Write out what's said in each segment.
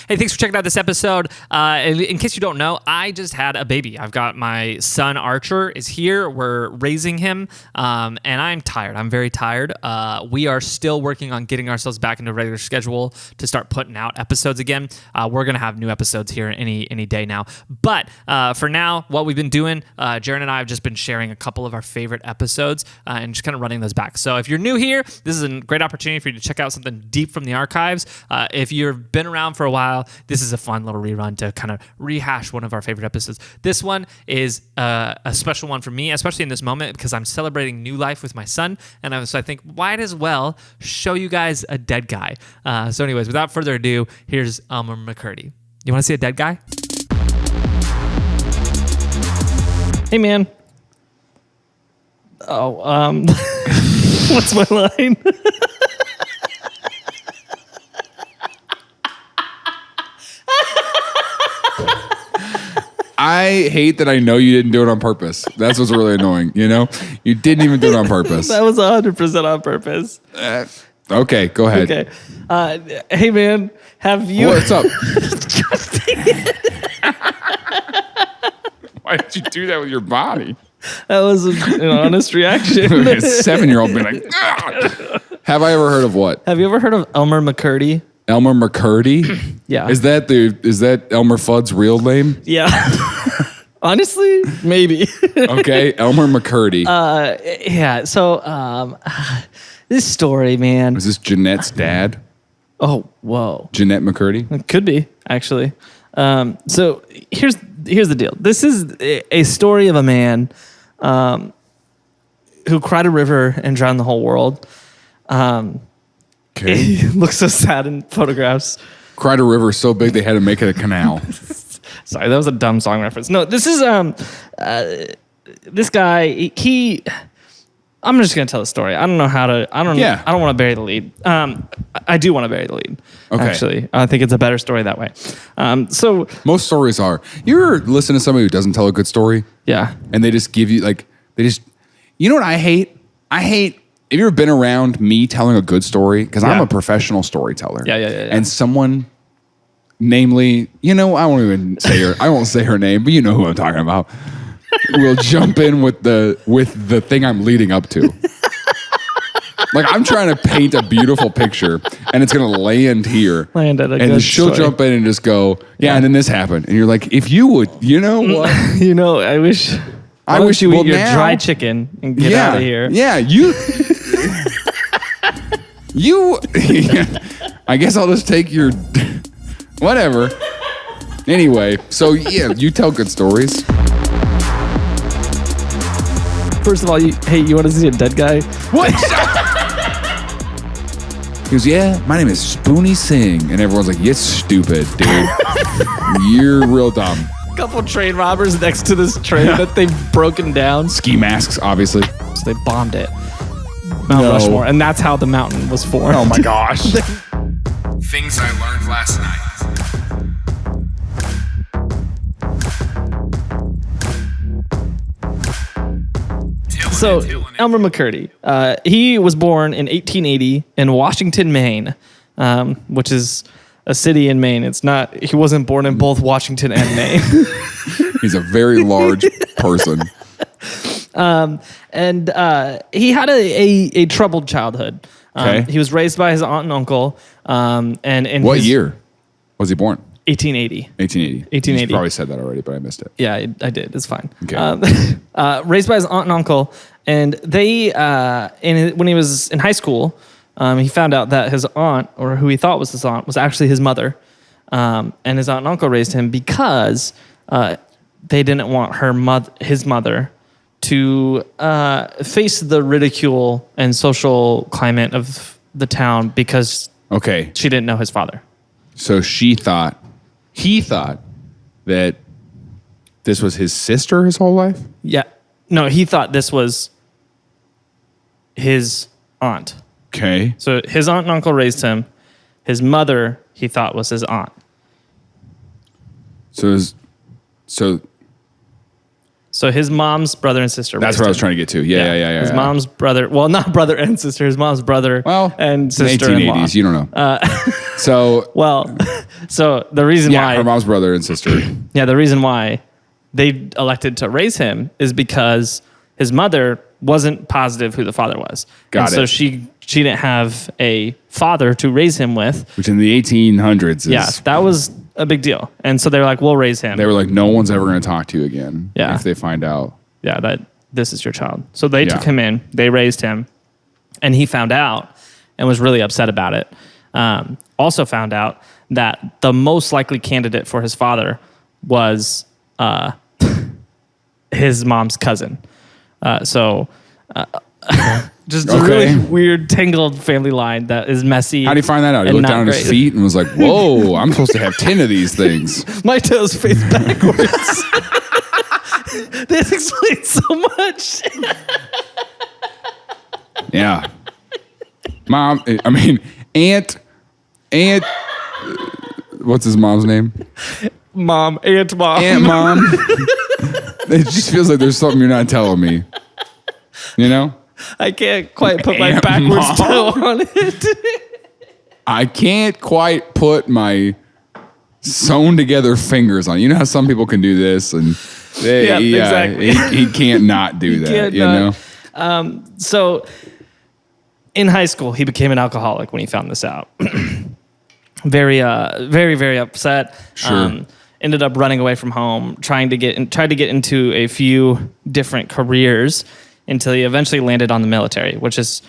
Hey, thanks for checking out this episode. In case you don't know, I just had a baby. I've got my son Archer is here. We're raising him, and I'm tired. I'm very tired. We are still working on getting ourselves back into a regular schedule to start putting out episodes again. We're gonna have new episodes here any day now. But for now, what we've been doing, Jaron and I have just been sharing a couple of our favorite episodes and just kind of running those back. So if you're new here, this is a great opportunity for you to check out something deep from the archives. If you've been around for a while, this is a fun little rerun to kind of rehash one of our favorite episodes. This one is a special one for me, especially in this moment because I'm celebrating new life with my son, and so I think might as well show you guys a dead guy. So anyways, without further ado, here's Elmer McCurdy. You want to see a dead guy? Hey, man. Oh, what's my line? I hate that I know you didn't do it on purpose. That's what's really annoying, you know? You didn't even do it on purpose. That was 100% on purpose. Okay, go ahead. Okay. Hey, man, have you... What's up? Why did you do that with your body? That was an honest reaction. A 7-year-old being like, "Ugh." Have I ever heard of what? Have you ever heard of Elmer McCurdy? Elmer McCurdy? Yeah. Is that Elmer Fudd's real name? Yeah. Honestly, maybe. Okay, Elmer McCurdy. Yeah. So this story, man. Was this Jeanette's dad? Oh, whoa. Jeanette McCurdy? It could be, actually. So here's the deal. This is a story of a man who cried a river and drowned the whole world. Okay. He looks so sad in photographs. Cried a river so big they had to make it a canal. Sorry, that was a dumb song reference. No, this is this guy. I'm just gonna tell the story. I don't know how to. I don't want to bury the lead. I do want to bury the lead. Okay. Actually, I think it's a better story that way. So most stories are. You ever listen to somebody who doesn't tell a good story? Yeah. And they just give you you know what I hate? I hate. Have you ever been around me telling a good story? Because I'm a professional storyteller. Yeah. And someone, namely, I won't say her name, but you know who I'm talking about. Will jump in with the thing I'm leading up to. Like I'm trying to paint a beautiful picture, and it's gonna land here. Land at a and good she'll story. jump in and just go, and then this happened, and you're like, if you would, you know what? I wish you eat your dry chicken and get out of here. Yeah, you. I guess I'll just take your whatever. Anyway, so yeah, you tell good stories. First of all, you want to see a dead guy? What? He goes, yeah, my name is Spoonie Singh. And everyone's like, you're stupid, dude. You're real dumb. Couple train robbers next to this train that they've broken down. Ski masks, obviously. So they bombed it. Mount Rushmore. And that's how the mountain was formed. Oh my gosh. Things I learned last night. So, Elmer McCurdy, he was born in 1880 in Washington, Maine, which is a city in Maine. He wasn't born in both Washington and Maine. He's a very large person. And he had a troubled childhood. Okay. He was raised by his aunt and uncle. What year was he born? 1880. 1880. You probably said that already, but I missed it. Yeah, I did. It's fine. Okay. Raised by his aunt and uncle, and they, when he was in high school, he found out that his aunt, or who he thought was his aunt, was actually his mother. And his aunt and uncle raised him because they didn't want his mother to face the ridicule and social climate of the town because she didn't know his father. So he thought that this was his sister his whole life? Yeah. No, he thought this was his aunt. Okay. So his aunt and uncle raised him. His mother, he thought, was his aunt. So his mom's brother and sister. That's what I was trying to get to. Yeah. His mom's brother. Well, not brother and sister. His mom's brother. Well, and sister. In the 1880s, you don't know. So Well, so the reason yeah, why her mom's brother and sister. Yeah, the reason why they elected to raise him is because his mother wasn't positive who the father was. Got and So it. she didn't have a father to raise him with. Which in the 1800s is. Yeah, that was a big deal. And so they were like, we'll raise him. They were like, no one's ever going to talk to you again. Yeah. If they find out. Yeah, that this is your child. So they Yeah. took him in, they raised him, and he found out and was really upset about it. Also found out that the most likely candidate for his father was his mom's cousin. Just a really weird, tangled family line that is messy. How do you find that out? He and looked not down at his great. feet and was like, whoa, I'm supposed to have 10 of these things. My toes face backwards. This explains so much. Yeah. Mom, Aunt, what's his mom's name? Aunt Mom. Aunt Mom. It just feels like there's something you're not telling me. You know? I can't quite put my Aunt backwards Mom. toe on it. I can't quite put my sewn together fingers on. You know how some people can do this and Exactly. he can't not do that, can't you know? So in high school, he became an alcoholic when he found this out. Very, very upset. Sure. Ended up running away from home, tried to get into a few different careers until he eventually landed on the military, which is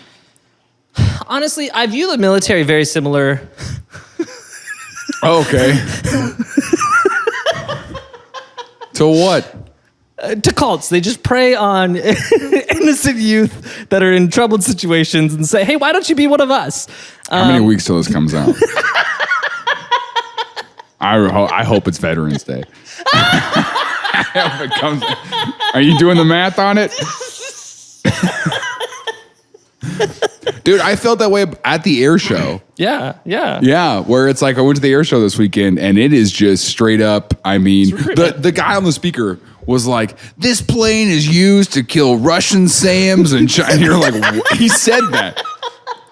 honestly, I view the military very similar. Okay. To what? To cults. They just prey on innocent youth that are in troubled situations and say, hey, why don't you be one of us? How many weeks till this comes out? I hope it's Veterans Day. I hope it comes. Are you doing the math on it? Dude, I felt that way at the air show. Yeah. Yeah, where it's like I went to the air show this weekend and it is just straight up. I mean, the guy on the speaker was like, "This plane is used to kill Russian SAMs," and you're like, what? He said that.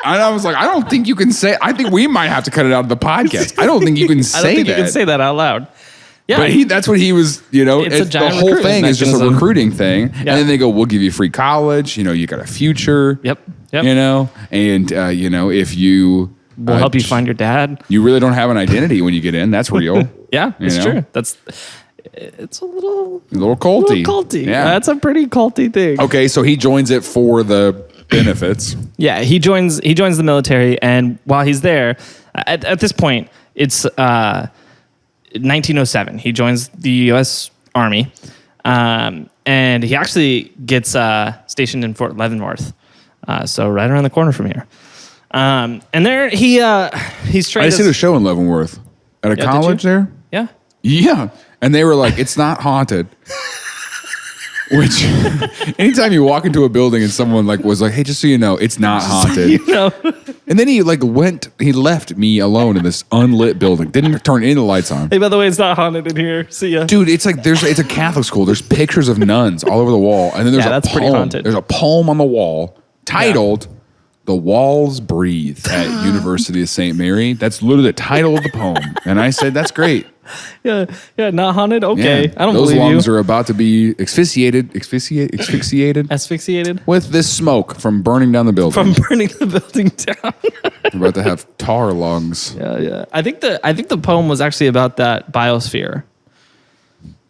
And I was like, I don't think you can say. I think we might have to cut it out of the podcast. I don't think you can say I don't think that. you can say that out loud. Yeah, But that's what he was, you know, It's a the giant whole recruiting thing is just a mechanism. recruiting thing. Yeah. And then they go, we'll give you free college. You know, you got a future. Yep. You know, and, you know, if you. We'll help you find your dad. You really don't have an identity when you get in. That's real. Yeah, You it's know? true. It's a little culty. Little culty. Yeah. That's a pretty culty thing. Okay, so he joins it for the benefits. Yeah, he joins the military, and while he's there, at this point, it's 1907. He joins the U.S. Army, and he actually gets stationed in Fort Leavenworth, so right around the corner from here. And there he's trained. I just did a show in Leavenworth at a did college you? there. Yeah. Yeah. And they were like, it's not haunted. Which, anytime you walk into a building and someone was like, hey, just so you know, it's not haunted. You know. And then he left me alone in this unlit building. Didn't turn any of the lights on. Hey, by the way, it's not haunted in here. See ya. Dude, it's like it's a Catholic school. There's pictures of nuns all over the wall. And then there's that's pretty haunted. There's a poem on the wall titled The Walls Breathe at University of St. Mary. That's literally the title of the poem. And I said, that's great. Yeah, not haunted. Okay, Yeah. I don't Those believe lungs you. are about to be asphyxiated Asphyxiated with this smoke from burning down the building. from burning the building down. We're about to have tar lungs. Yeah. I think the poem was actually about that biosphere.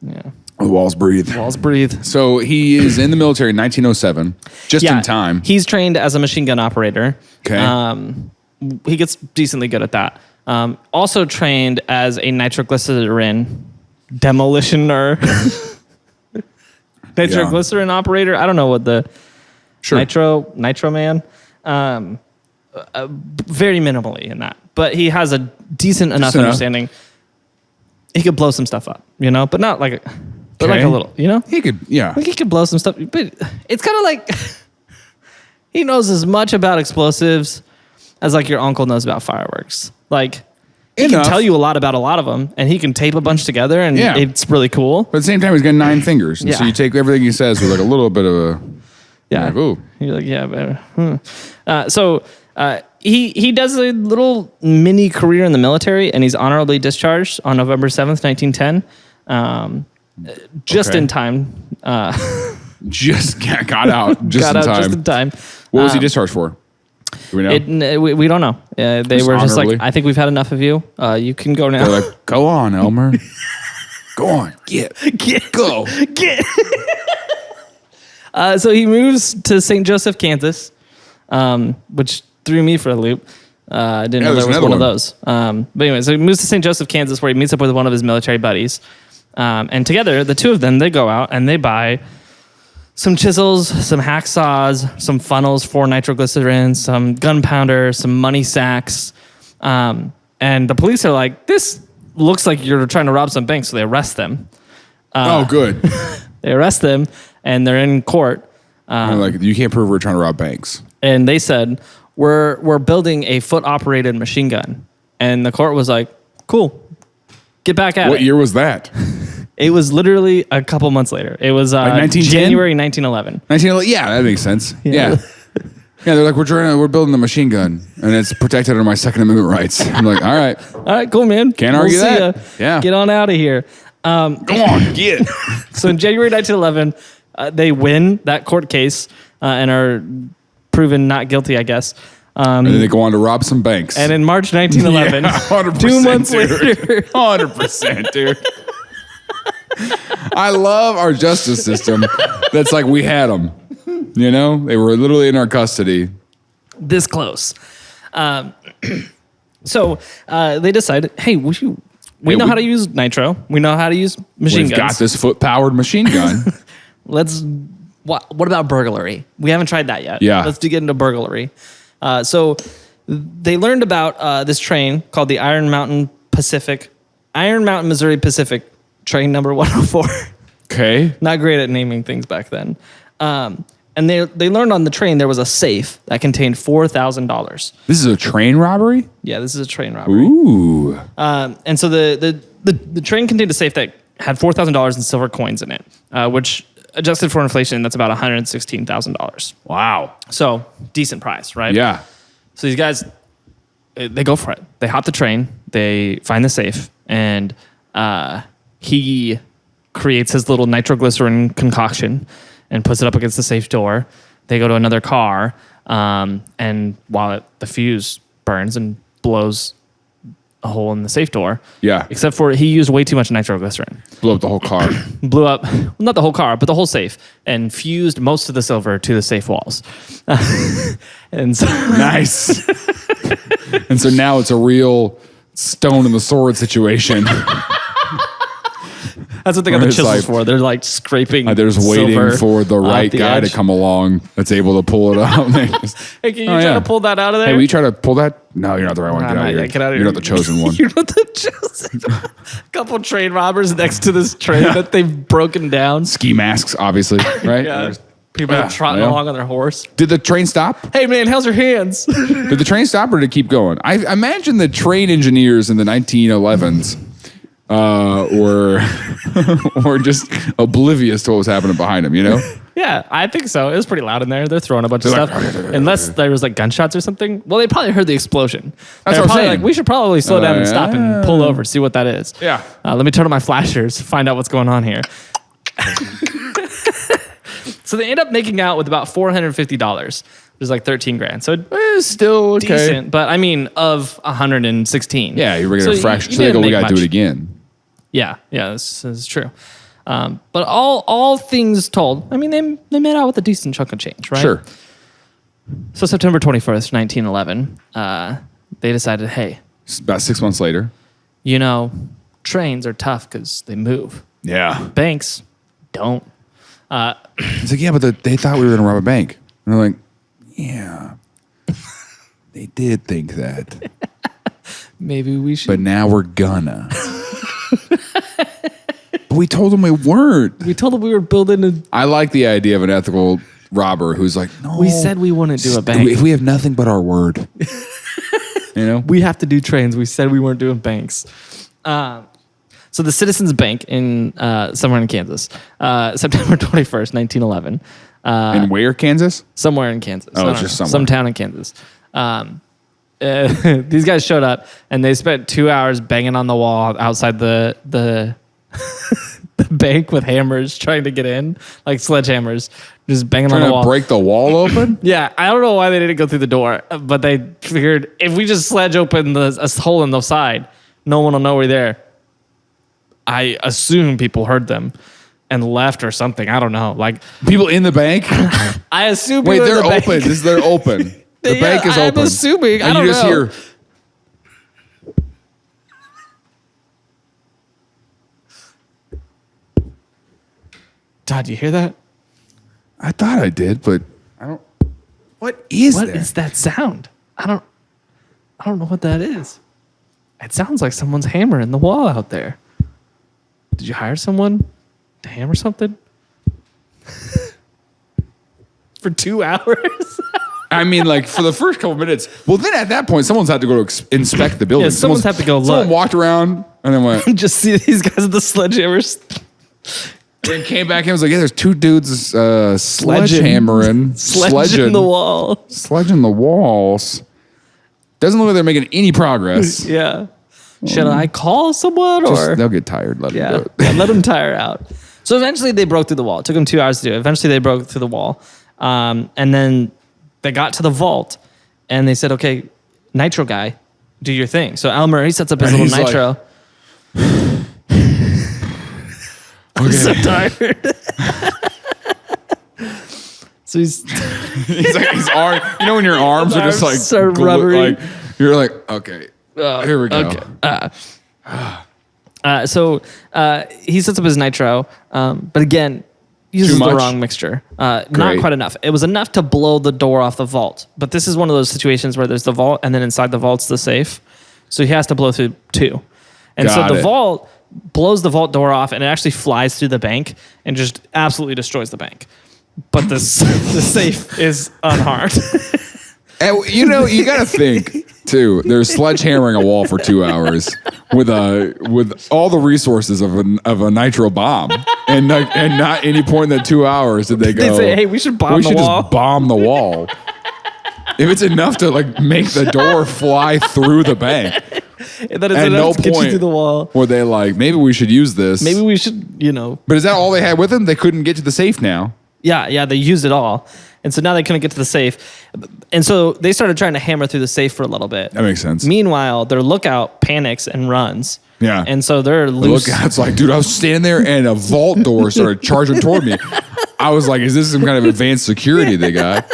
Yeah. The walls breathe. Walls breathe. So he is in the military in 1907, just in time. He's trained as a machine gun operator. Okay. He gets decently good at that. Also trained as a nitroglycerin demolitioner. Nitroglycerin operator. I don't know what the nitro man. Very minimally in that, but he has a decent enough understanding. He could blow some stuff up, you know, but not like, but like a little, you know. He could, yeah. Like he could blow some stuff, but it's kind of like he knows as much about explosives as like your uncle knows about fireworks. Like he can tell you a lot about a lot of them, and he can tape a bunch together, and it's really cool. But at the same time, he's got 9 fingers, and so you take everything he says with like a little bit of a yeah. like, ooh. You're like, yeah, but, So he does a little mini career in the military, and he's honorably discharged on November 7th, 1910. Just Okay. in time. Just got out just Got in out time. just in time. What was he discharged for? Do we know? We don't know. They Just were just honorably? like, I think we've had enough of you. You can go now. They're like, go on, Elmer. Go on. Go. Get. So he moves to St. Joseph, Kansas, which threw me for a loop. I didn't know there's there was another one of one. those. But anyway, so he moves to St. Joseph, Kansas, where he meets up with one of his military buddies. And together, the two of them, they go out and they buy some chisels, some hacksaws, some funnels for nitroglycerin, some gunpowder, some money sacks. And the police are like, this looks like you're trying to rob some banks, so they arrest them. Oh, good. They arrest them, and they're in court. They're like, you can't prove we're trying to rob banks. And they said, we're building a foot-operated machine gun. And the court was like, cool, get back at What it. year was that? It was literally a couple months later. It was 1910? January 1911. 1911. Yeah, that makes sense. Yeah. Yeah, they're like, we're building the machine gun, and it's protected under my Second Amendment rights. I'm like, all right, All right, cool, man. Can't argue see that. ya. Yeah. Get on out of here. go on, get. So in January 1911, they win that court case and are proven not guilty, I guess. And then they go on to rob some banks. And in March 1911, 100%, 2 months dude. later, 100%, dude. I love our justice system. That's like we had them. You know, they were literally in our custody. this close. So they decided, hey, we know how to use nitro. We know how to use machine We've guns. got this foot-powered machine gun. What about burglary? We haven't tried that yet. Yeah. Let's get into burglary. So they learned about this train called the Iron Mountain, Missouri Pacific train number 104. Okay. Not great at naming things back then. And they learned on the train there was a safe that contained $4,000. This is a train robbery? Yeah, this is a train robbery. Ooh. And so the train contained a safe that had $4,000 in silver coins in it, which adjusted for inflation, that's about $116,000. Wow. So decent price, right? Yeah. So these guys, they go for it. They hop the train, they find the safe, and he creates his little nitroglycerin concoction and puts it up against the safe door. They go to another car, and while the fuse burns and blows a hole in the safe door. Yeah. Except for he used way too much nitroglycerin. Blew up the whole car. Blew up, well, not the whole car, but the whole safe, and fused most of the silver to the safe walls. And so Nice. And so now it's a real stone in the sword situation. that's what they got Or the it's chisels like- for. They're like scraping. They're just waiting silver for the off right the guy edge. to come along that's able to pull it out. Hey, can you Oh, try yeah. to pull that out of there? Hey, will you try to pull that? No, you're not the right one. Nah, Get out not of here. yet. Get out of here. You're not the chosen one. You're not the chosen one. A couple train robbers next to this train that they've broken down. Ski masks, obviously, right? Yeah. People Yeah, are trotting yeah. along on their horse. Did the train stop? Hey, man, how's your hands? Did the train stop or did it keep going? I imagine the train engineers in the 1911s were just oblivious to what was happening behind them, you know? Yeah, I think so. It was pretty loud in there. They're throwing a bunch of They're stuff. like, Unless there was like gunshots or something. Well, they probably heard the explosion. That's They're what I'm probably saying. like, we should probably slow down and stop and pull over, see what that is. Yeah. Let me turn on my flashers, find out what's going on here. So they end up making out with about $450, which is like 13 grand. So It's still okay. decent, but I mean, of 116. Yeah, you're getting a fraction. So they go, we got to do it again. Yeah, this is true. But all things told, I mean, they made out with a decent chunk of change, right? Sure. So September 21st, 1911, they decided, hey, About 6 months later. you know, trains are tough because they move. Yeah. Banks don't. It's like, yeah, but they thought we were going to rob a bank. And they're like, yeah. They did think that. Maybe we should. But now we're gonna. But we told them we weren't. We told them we were building a. I like the idea of an ethical robber who's like, no. We said we wouldn't do a bank. If we have nothing but our word. You know? We have to do trains. We said we weren't doing banks. So the Citizens Bank in somewhere in Kansas, September 21st, 1911. In where, Kansas? Somewhere in Kansas. Oh, I it's don't just know. somewhere. Some town in Kansas. these guys showed up and they spent 2 hours banging on the wall outside the the bank with hammers trying to get in, like sledgehammers, just banging on the wall. Break the wall open? Yeah, I don't know why they didn't go through the door, but they figured if we just sledge open a hole in the side, no one will know we're there. I assume people heard them and left or something. I don't know. Like People in the bank? I assume. Wait, people in they're the open. bank. They're open. The bank is open. I'm assuming. And I don't you just know. hear. Todd, you hear that? I thought I did, but I don't. What is What that? is that sound? I don't know what that is. It sounds like someone's hammering the wall out there. Did you hire someone to hammer something? For 2 hours? I mean, like for the first couple minutes. Well, then at that point, someone's had to go to inspect the building. Yeah, someone's had to go Someone look. walked around and then went. Just see these guys with the sledgehammers. And came back and was like, yeah, there's two dudes sledgehammering. Sledging the wall. Sledging the walls. Doesn't look like they're making any progress. Yeah. Should I call someone or? They'll get tired. Let them do it. Yeah, let them tire out. So eventually they broke through the wall. It took them 2 hours to do it. Eventually they broke through the wall. And then they got to the vault and they said, okay, nitro guy, do your thing. So Elmer, he sets up his And little he's nitro. I'm so tired. So he's like his arm. You know when your arms are just like so rubbery. like you're like, okay, here we go. Okay. So he sets up his nitro, but again, uses Too the much? wrong mixture. Not Great. quite enough. It was enough to blow the door off the vault. But this is one of those situations where there's the vault, and then inside the vault's the safe. So he has to blow through two. And Got so the it. vault blows the vault door off, and it actually flies through the bank and just absolutely destroys the bank. But the safe is unharmed. And you know, you got to think too. They're sledgehammering a wall for 2 hours with all the resources of a nitro bomb, and not any point in the 2 hours did they go. They say, "Hey, we should bomb the wall." Just bomb the wall. If it's enough to like make the door fly through the bank, And that is at enough no to get you point through the wall. were they like, maybe we should use this. Maybe we should, But is that all they had with them? They couldn't get to the safe now. Yeah, they used it all. And so now they couldn't get to the safe. And so they started trying to hammer through the safe for a little bit. That makes sense. Meanwhile, their lookout panics and runs. Yeah. And so they're The loose. lookout's like, dude, I was standing there and a vault door started charging toward me. I was like, is this some kind of advanced security they got?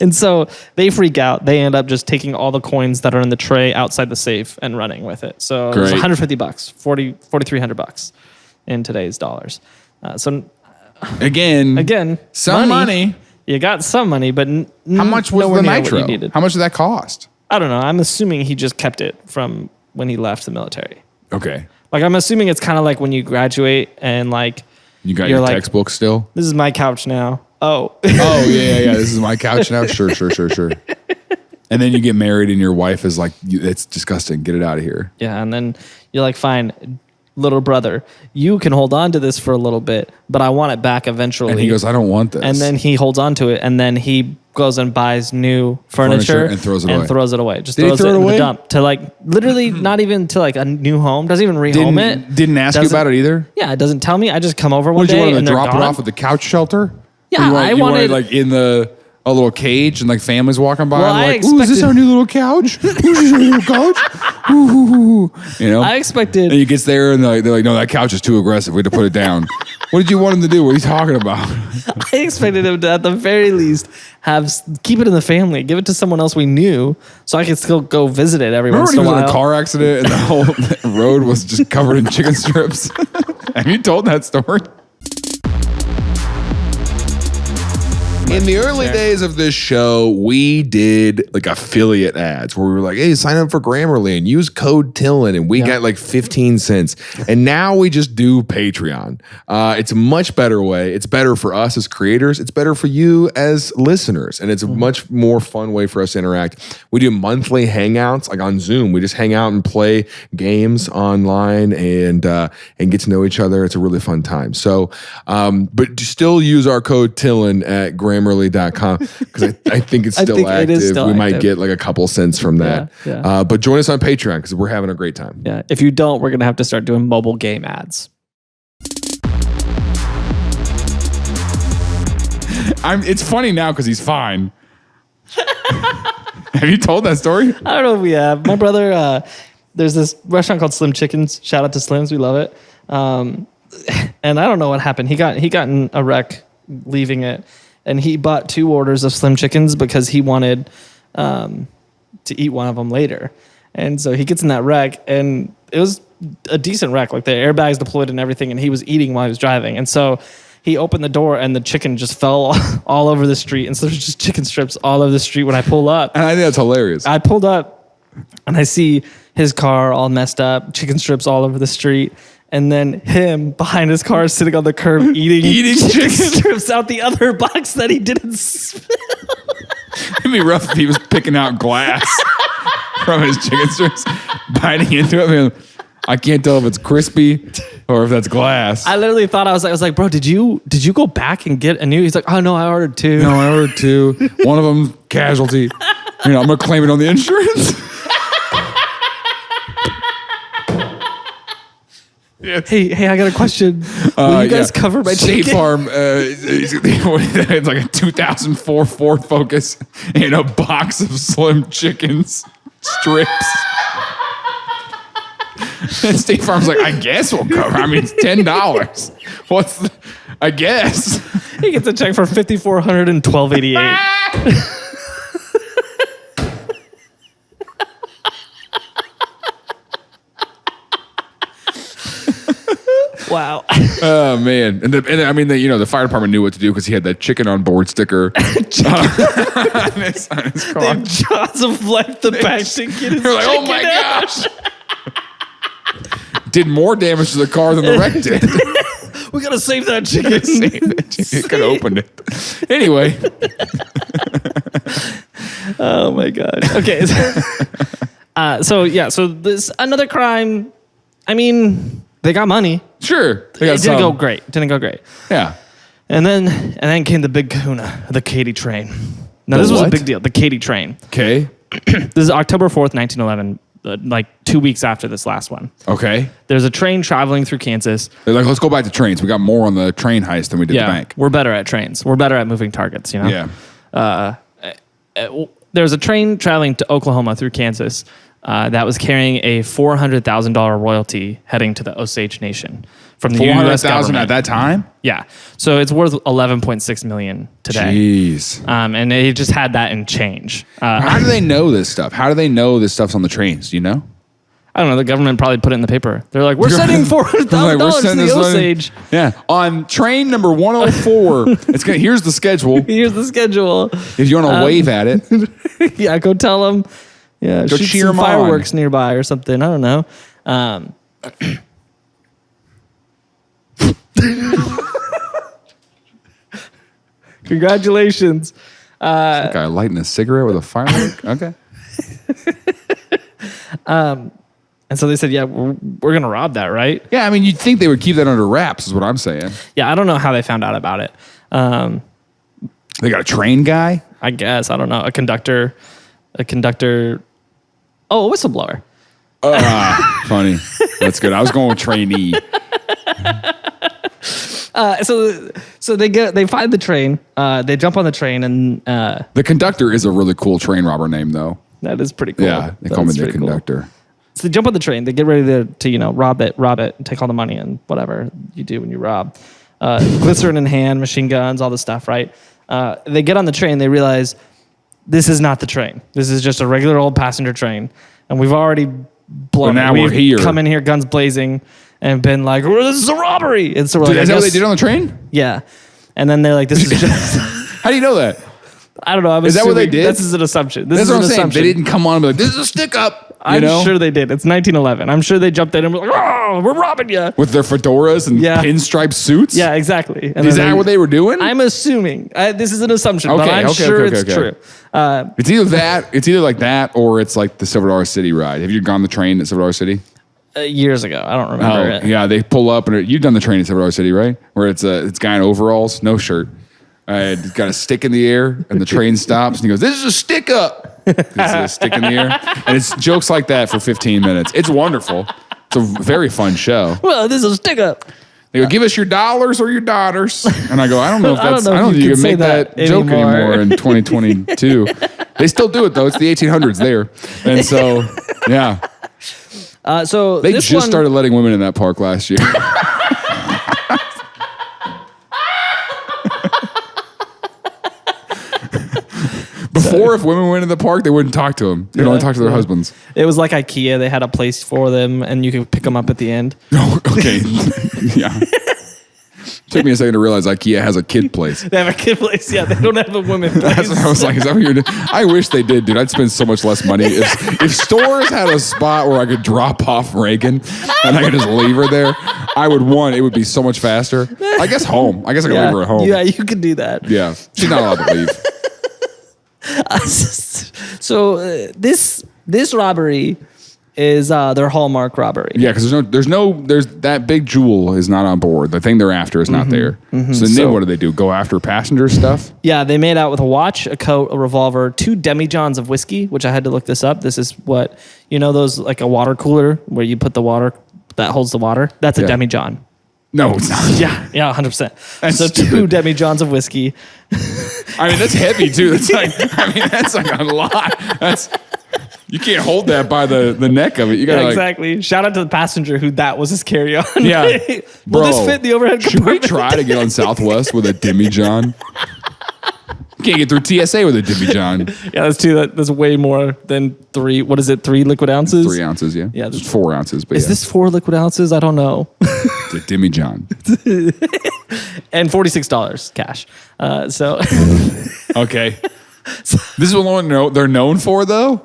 And so they freak out. They end up just taking all the coins that are in the tray outside the safe and running with it. So it was Great. $150, $4,300 in today's dollars. So Again, some money. You got some money, but How much was nowhere the near what you nitro? needed. How much did that cost? I don't know. I'm assuming he just kept it from when he left the military. Okay. Like, I'm assuming it's kind of like when you graduate and like You got you're your like, textbook still? this is my couch now. Oh, Oh, yeah. This is my couch now? Sure. And then you get married and your wife is like, it's disgusting. Get it out of here. yeah. And then you're like, fine, little brother, you can hold on to this for a little bit, but I want it back eventually. And he goes, I don't want this. And then he holds on to it, and then he goes and buys new furniture and throws it away. Just Did he throws throw it it in away? the dump to like literally not even to like a new home. Doesn't even rehome it. Didn't ask you Doesn't- about it either? Yeah, it doesn't tell me. I just come over one What did you day want him and to they're drop gone. it off at the couch shelter? Yeah, You I wanted it, like in a little cage and like families walking by Well, and I like, ooh, is this expected- our new little couch? Ooh, is this our little couch? Ooh. You know? I expected. And he gets there and they're like, no, that couch is too aggressive. We had to put it down. What did you want him to do? What are you talking about? I expected him to, at the very least, keep it in the family, give it to someone else we knew, so I could still go visit it every Remember once when in he a was in while. a car accident and the whole road was just covered in chicken strips? Have you told that story? In the early days of this show, we did like affiliate ads where we were like, hey, sign up for Grammarly and use code TILLN and we got like 15 cents. And now we just do Patreon. It's a much better way. It's better for us as creators. It's better for you as listeners. And it's a much more fun way for us to interact. We do monthly hangouts like on Zoom. We just hang out and play games online and get to know each other. It's a really fun time. So, but still use our code TILLN at Grammarly Grammarly.com because I think it's still active. it is still we might active. get like a couple cents from that. Yeah. But join us on Patreon because we're having a great time. Yeah. If you don't, we're going to have to start doing mobile game ads. It's funny now because he's fine. Have you told that story? I don't know if we have. My brother, there's this restaurant called Slim Chickens. Shout out to Slim's. We love it. And I don't know what happened. He got in a wreck leaving it. And he bought 2 orders of Slim Chickens because he wanted to eat one of them later. And so he gets in that wreck, and it was a decent wreck. Like the airbags deployed and everything, and he was eating while he was driving. And so he opened the door, and the chicken just fell all over the street. And so there's just chicken strips all over the street when I pull up. And I think that's hilarious. I pulled up, and I see his car all messed up, chicken strips all over the street. And then him behind his car sitting on the curb eating chicken strips out the other box that he didn't spill. It'd be rough if he was picking out glass from his chicken strips, biting into it. I mean, I can't tell if it's crispy or if that's glass. I literally thought I was like, bro, did you go back and get a new? He's like, oh no, I ordered 2. No, I ordered 2. One of them casualty. I'm gonna claim it on the insurance. Yes. Hey, I got a question. Will you guys cover my State chicken? Farm, it's like a 2004 Ford Focus and a box of Slim Chickens strips. And State Farm's like, I guess we'll cover. I mean, it's $10. I guess. He gets a check for $5,400 and $1,288. Wow. Oh man. And the fire department knew what to do because he had that chicken on board sticker on his car. The jaws of life, the back to get his They're like, oh my gosh. Did more damage to the car than the wreck did. We gotta save that chicken. He could have opened it. Anyway. Oh my god. Okay. So this another crime. I mean, they got money. Sure. It didn't go great. Yeah. And then came the big kahuna, the Katy train. Now this was a big deal. The Katy train. Okay. This is October 4th, 1911. Like 2 weeks after this last one. Okay. There's a train traveling through Kansas. They're like, let's go back to trains. We got more on the train heist than we did the bank. We're better at trains. We're better at moving targets, you know? Yeah. There's a train traveling to Oklahoma through Kansas that was carrying a $400,000 royalty heading to the Osage Nation from the U.S. government. $400,000 at that time? Yeah. So it's worth $11.6 million today. Jeez. And they just had that in change. How do they know this stuff? How do they know this stuff's on the trains? Do you know? I don't know. The government probably put it in the paper. They're like, we're sending $400,000 to the Osage. Yeah. On train number 104, here's the schedule. Here's the schedule. If you want to wave at it. Yeah, go tell them. Yeah, go shoot cheer some them fireworks nearby or something. I don't know. Congratulations. That guy lighting a cigarette with a firework? Okay. And so they said, yeah, we're going to rob that, right? Yeah, I mean, you'd think they would keep that under wraps is what I'm saying. Yeah, I don't know how they found out about it. They got a train guy? I guess. I don't know. A conductor. Oh, a whistleblower. Funny. That's good. I was going with trainee. So they find the train. They jump on the train, and The conductor is a really cool train robber name, though. that is pretty cool. Yeah, they call me the conductor. So they jump on the train. They get ready to rob it, and take all the money and whatever you do when you rob. Glycerin in hand, machine guns, all this stuff, right? They get on the train. They realize this is not the train. This is just a regular old passenger train, and we've already blown. Now we're here. Come in here, guns blazing, and been like, "This is a robbery." And so we're like, Is that what they did on the train? Yeah, and then they're like, "This is just." How do you know that? I don't know. Is that what they did? This is an assumption. That's what I'm saying. They didn't come on and be like, this is a stick up. I'm sure they did. It's 1911. I'm sure they jumped in and were like, oh, we're robbing you. With their fedoras and pinstripe suits? Yeah, exactly. And is that what they were doing? I'm assuming. This is an assumption, but I'm sure it's true. It's either that, it's either like that, or it's like the $7 City ride. Have you gone the train at $7 City? Years ago. I don't remember it. Yeah, they pull up, and you've done the train at $7 City, right? Where it's a guy in overalls, no shirt. I'd got a stick in the air, and the train stops, and he goes, "This is a stick up." It's a stick in the air, and it's jokes like that for 15 minutes. It's wonderful. It's a very fun show. Well, this is a stick up. They go, "Give us your dollars or your daughters," and I go, "I don't know if that's. I don't think you can make that joke anymore in 2022." They still do it though. It's the 1800s there, and so yeah. So they just started letting women in that park last year. Before, if women went in the park, they wouldn't talk to them. They'd only talk to their husbands. It was like IKEA. They had a place for them, and you could pick them up at the end. Oh, okay. Yeah. Took me a second to realize IKEA has a kid place. They have a kid place. Yeah, they don't have a women place. That's what I was like, is that what you're doing? I wish they did, dude. I'd spend so much less money. If stores had a spot where I could drop off Reagan and I could just leave her there, I would want, it would be so much faster. I guess home. I guess I could leave her at home. Yeah, you could do that. Yeah. She's not allowed to leave. So this robbery is their hallmark robbery. Yeah, because there's that big jewel is not on board. The thing they're after is not there. So then what do? Go after passenger stuff? Yeah, they made out with a watch, a coat, a revolver, 2 demijohns of whiskey, which I had to look this up. This is what, those like a water cooler where you put the water that holds the water. That's a demijohn. No, it's not. Yeah, 100%. That's so stupid. 2 demijohns of whiskey. I mean, that's heavy too. That's like a lot. You can't hold that by the neck of it. You gotta exactly. Shout out to the passenger who that was his carry-on. Yeah. Will this fit in the overhead compartment? Should we try to get on Southwest with a demijohn? You can't get through TSA with a demijohn. Yeah, that's 2. That's way more than 3. What is it? 3 liquid ounces? 3 ounces, yeah. Yeah, Just 4 ounces. But is this 4 liquid ounces? I don't know. It's a demijohn. And $46 cash. Okay. This is what they're known for, though?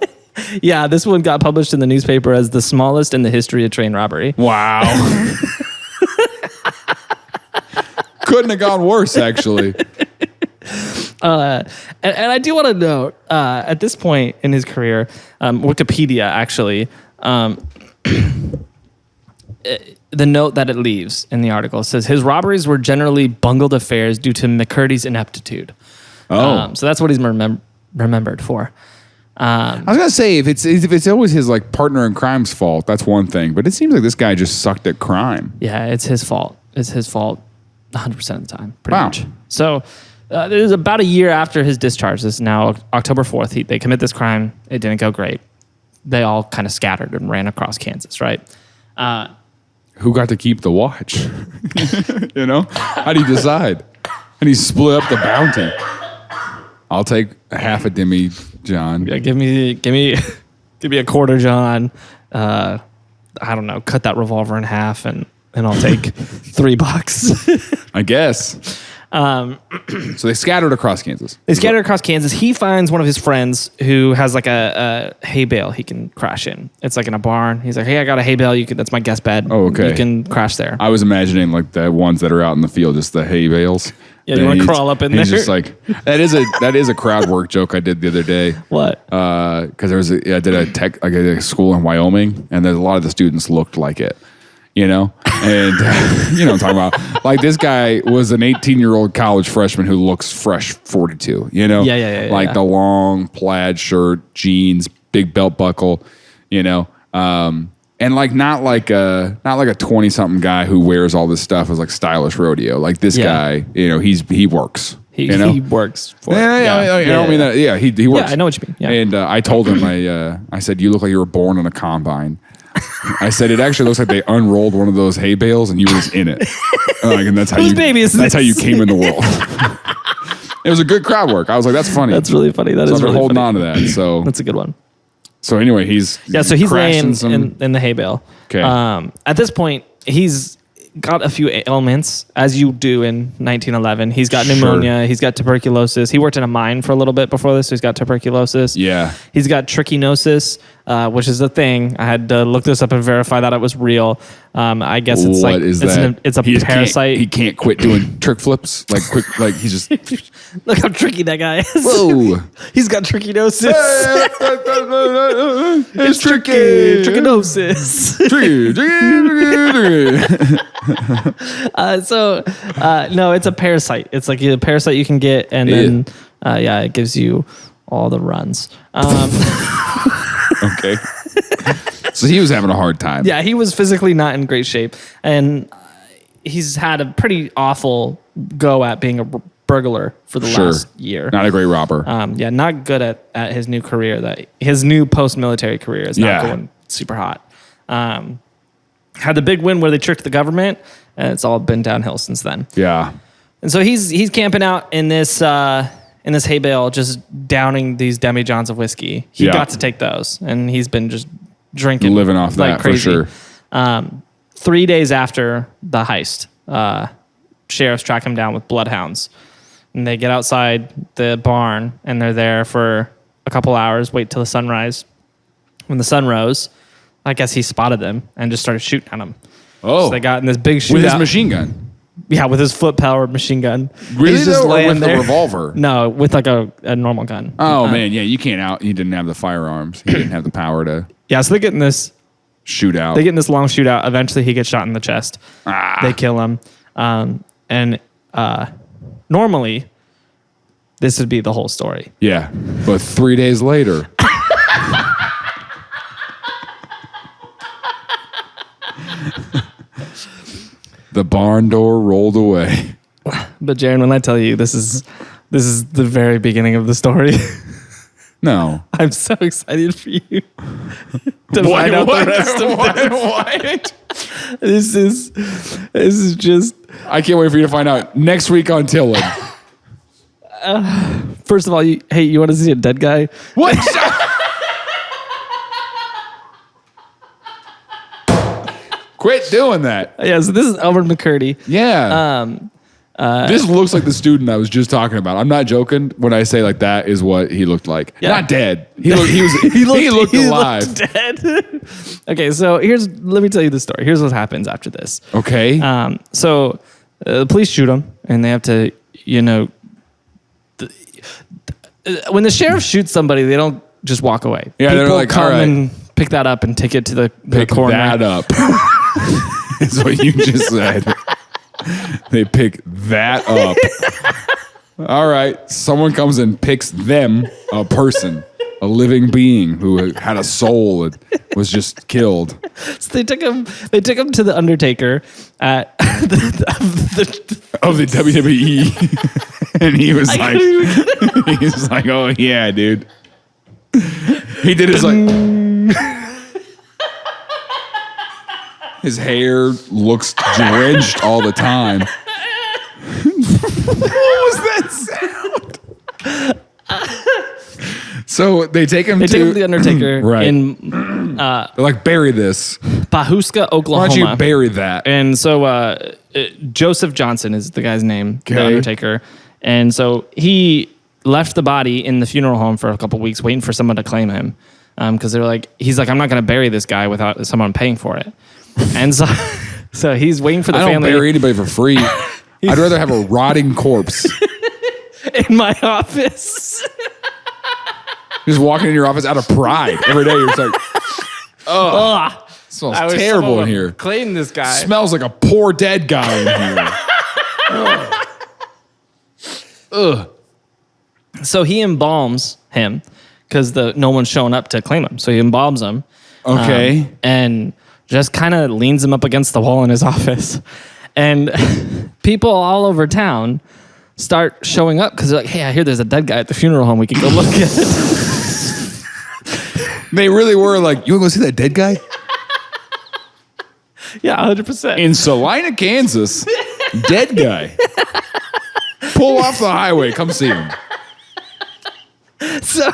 Yeah, this one got published in the newspaper as the smallest in the history of train robbery. Wow. Couldn't have gone worse, actually. And I do want to note, at this point in his career, Wikipedia actually, the note that it leaves in the article says his robberies were generally bungled affairs due to McCurdy's ineptitude. So that's what he's remembered for. I was gonna say if it's always his like partner in crime's fault, that's one thing. But it seems like this guy just sucked at crime. Yeah, it's his fault. It's his fault 100% of the time, pretty Wow. much. So it was about a year after his discharge. This is now October 4th. They commit this crime. It didn't go great. They all kind of scattered and ran across Kansas, right? Who got to keep the watch? How do you decide? And he split up the bounty. I'll take half a demi-john. Yeah, give me a quarter, John. I don't know. Cut that revolver in half, and I'll take $3. I guess. So they scattered across Kansas. He finds one of his friends who has like a hay bale he can crash in. It's like in a barn. He's like, "Hey, I got a hay bale. That's my guest bed. Oh, okay. You can crash there." I was imagining like the ones that are out in the field, just the hay bales. Yeah, you want to crawl up in there? He's just like, that is a crowd work joke I did the other day. What? Because I did a school in Wyoming, and there's a lot of the students looked like it. And what I'm talking about. Like this guy was an 18-year-old college freshman who looks fresh 42, Yeah. Like the long plaid shirt, jeans, big belt buckle, and like not like a 20-something guy who wears all this stuff as like stylish rodeo. Like this guy, he works. He works for it. I don't mean that. Yeah, he works. Yeah, I know what you mean. Yeah. And I told him, I said, "You look like you were born in a combine." I said, "It actually looks like they unrolled one of those hay bales and you were just in it." And that's how how you came in the world. It was a good crowd work. I was like, "That's funny." That's really funny. I've been holding on to that. So that's a good one. So anyway, he's laying in the hay bale. Okay. At this point, he's got a few ailments, as you do in 1911. He's got pneumonia. Sure. He's got tuberculosis. He worked in a mine for a little bit before this, so he's got tuberculosis. Yeah. He's got trichinosis, which is a thing. I had to look this up and verify that it was real. I guess it's What is that? It's a parasite. He can't quit doing trick flips. Like he's just. Look how tricky that guy is. Whoa. He's got trichinosis. It's tricky. Trichinosis. No, it's a parasite. It's like a parasite you can get, and then it gives you all the runs. Okay. So he was having a hard time. Yeah, he was physically not in great shape, and he's had a pretty awful go at being a burglar for the last year. Not a great robber. Not good at his new career. That his new post-military career is not going super hot. Had the big win where they tricked the government, and it's all been downhill since then. Yeah. And so he's camping out in this hay bale, just downing these demijohns of whiskey. He got to take those, and he's been just drinking, living off like that crazy. for sure. 3 days after the heist, sheriffs track him down with bloodhounds, and they get outside the barn, and they're there for a couple hours, wait till the sunrise. When the sun rose, I guess he spotted them and just started shooting at them. Oh, So they got in this big shootout. with his machine gun. Yeah, with his foot-powered machine gun. Really, He's just though, or laying with there. the revolver? No, with like a normal gun. Oh man, yeah, you can't out. He didn't have the firearms. He didn't have the power to Yeah, so they get in this shoot out. long shootout. Eventually, he gets shot in the chest. They kill him. Normally, this would be the whole story. Yeah, but 3 days later. The barn door rolled away. But Jaron, when I tell you this is the very beginning of the story, No. I'm so excited for you to find out the rest of this. What? This is just. I can't wait for you to find out next week on TILLN. First of all, you want to see a dead guy? What? Quit doing that. Yeah, so this is Elmer McCurdy. Yeah. This looks like the student I was just talking about. I'm not joking when I say like that is what he looked like. Yeah. Not dead. He looked alive. Looked dead. Okay, so let me tell you the story. Here's what happens after this. Okay. So the police shoot him, and they have to, when the sheriff shoots somebody, they don't just walk away. Yeah, they're People like, come all right. and pick that up and take it to the Pick coroner. that up. Is what you just said. They pick that up. All right. Someone comes and picks them, a person, a living being who had a soul and was just killed. So they took him to the Undertaker at Of the WWE. And he was like, oh yeah, dude. He did his his hair looks drenched all the time. What was that sound? So they take him to the Undertaker Right. in They're like, bury this. Pahuska, Why Oklahoma. don't you bury that? And so Joseph Johnson is the guy's name, the Okay. Undertaker. And so he left the body in the funeral home for a couple weeks, waiting for someone to claim him. Because they're like, he's like, I'm not going to bury this guy without someone paying for it. And so he's waiting for the I don't family. bury anybody for free. I'd rather have a rotting corpse. In my office. Just walking in your office out of pride every day. You're just like, Ugh. smells I wish terrible someone in here. would claim this guy. Smells like a poor dead guy in here. Ugh. So he embalms him because no one's showing up to claim him. So he embalms him. Okay. And just kind of leans him up against the wall in his office. And people all over town start showing up because they're like, hey, I hear there's a dead guy at the funeral home. We can go look at it. They really were like, you want to go see that dead guy? Yeah, 100%. In Salina, Kansas, dead guy. Pull off the highway. Come see him. So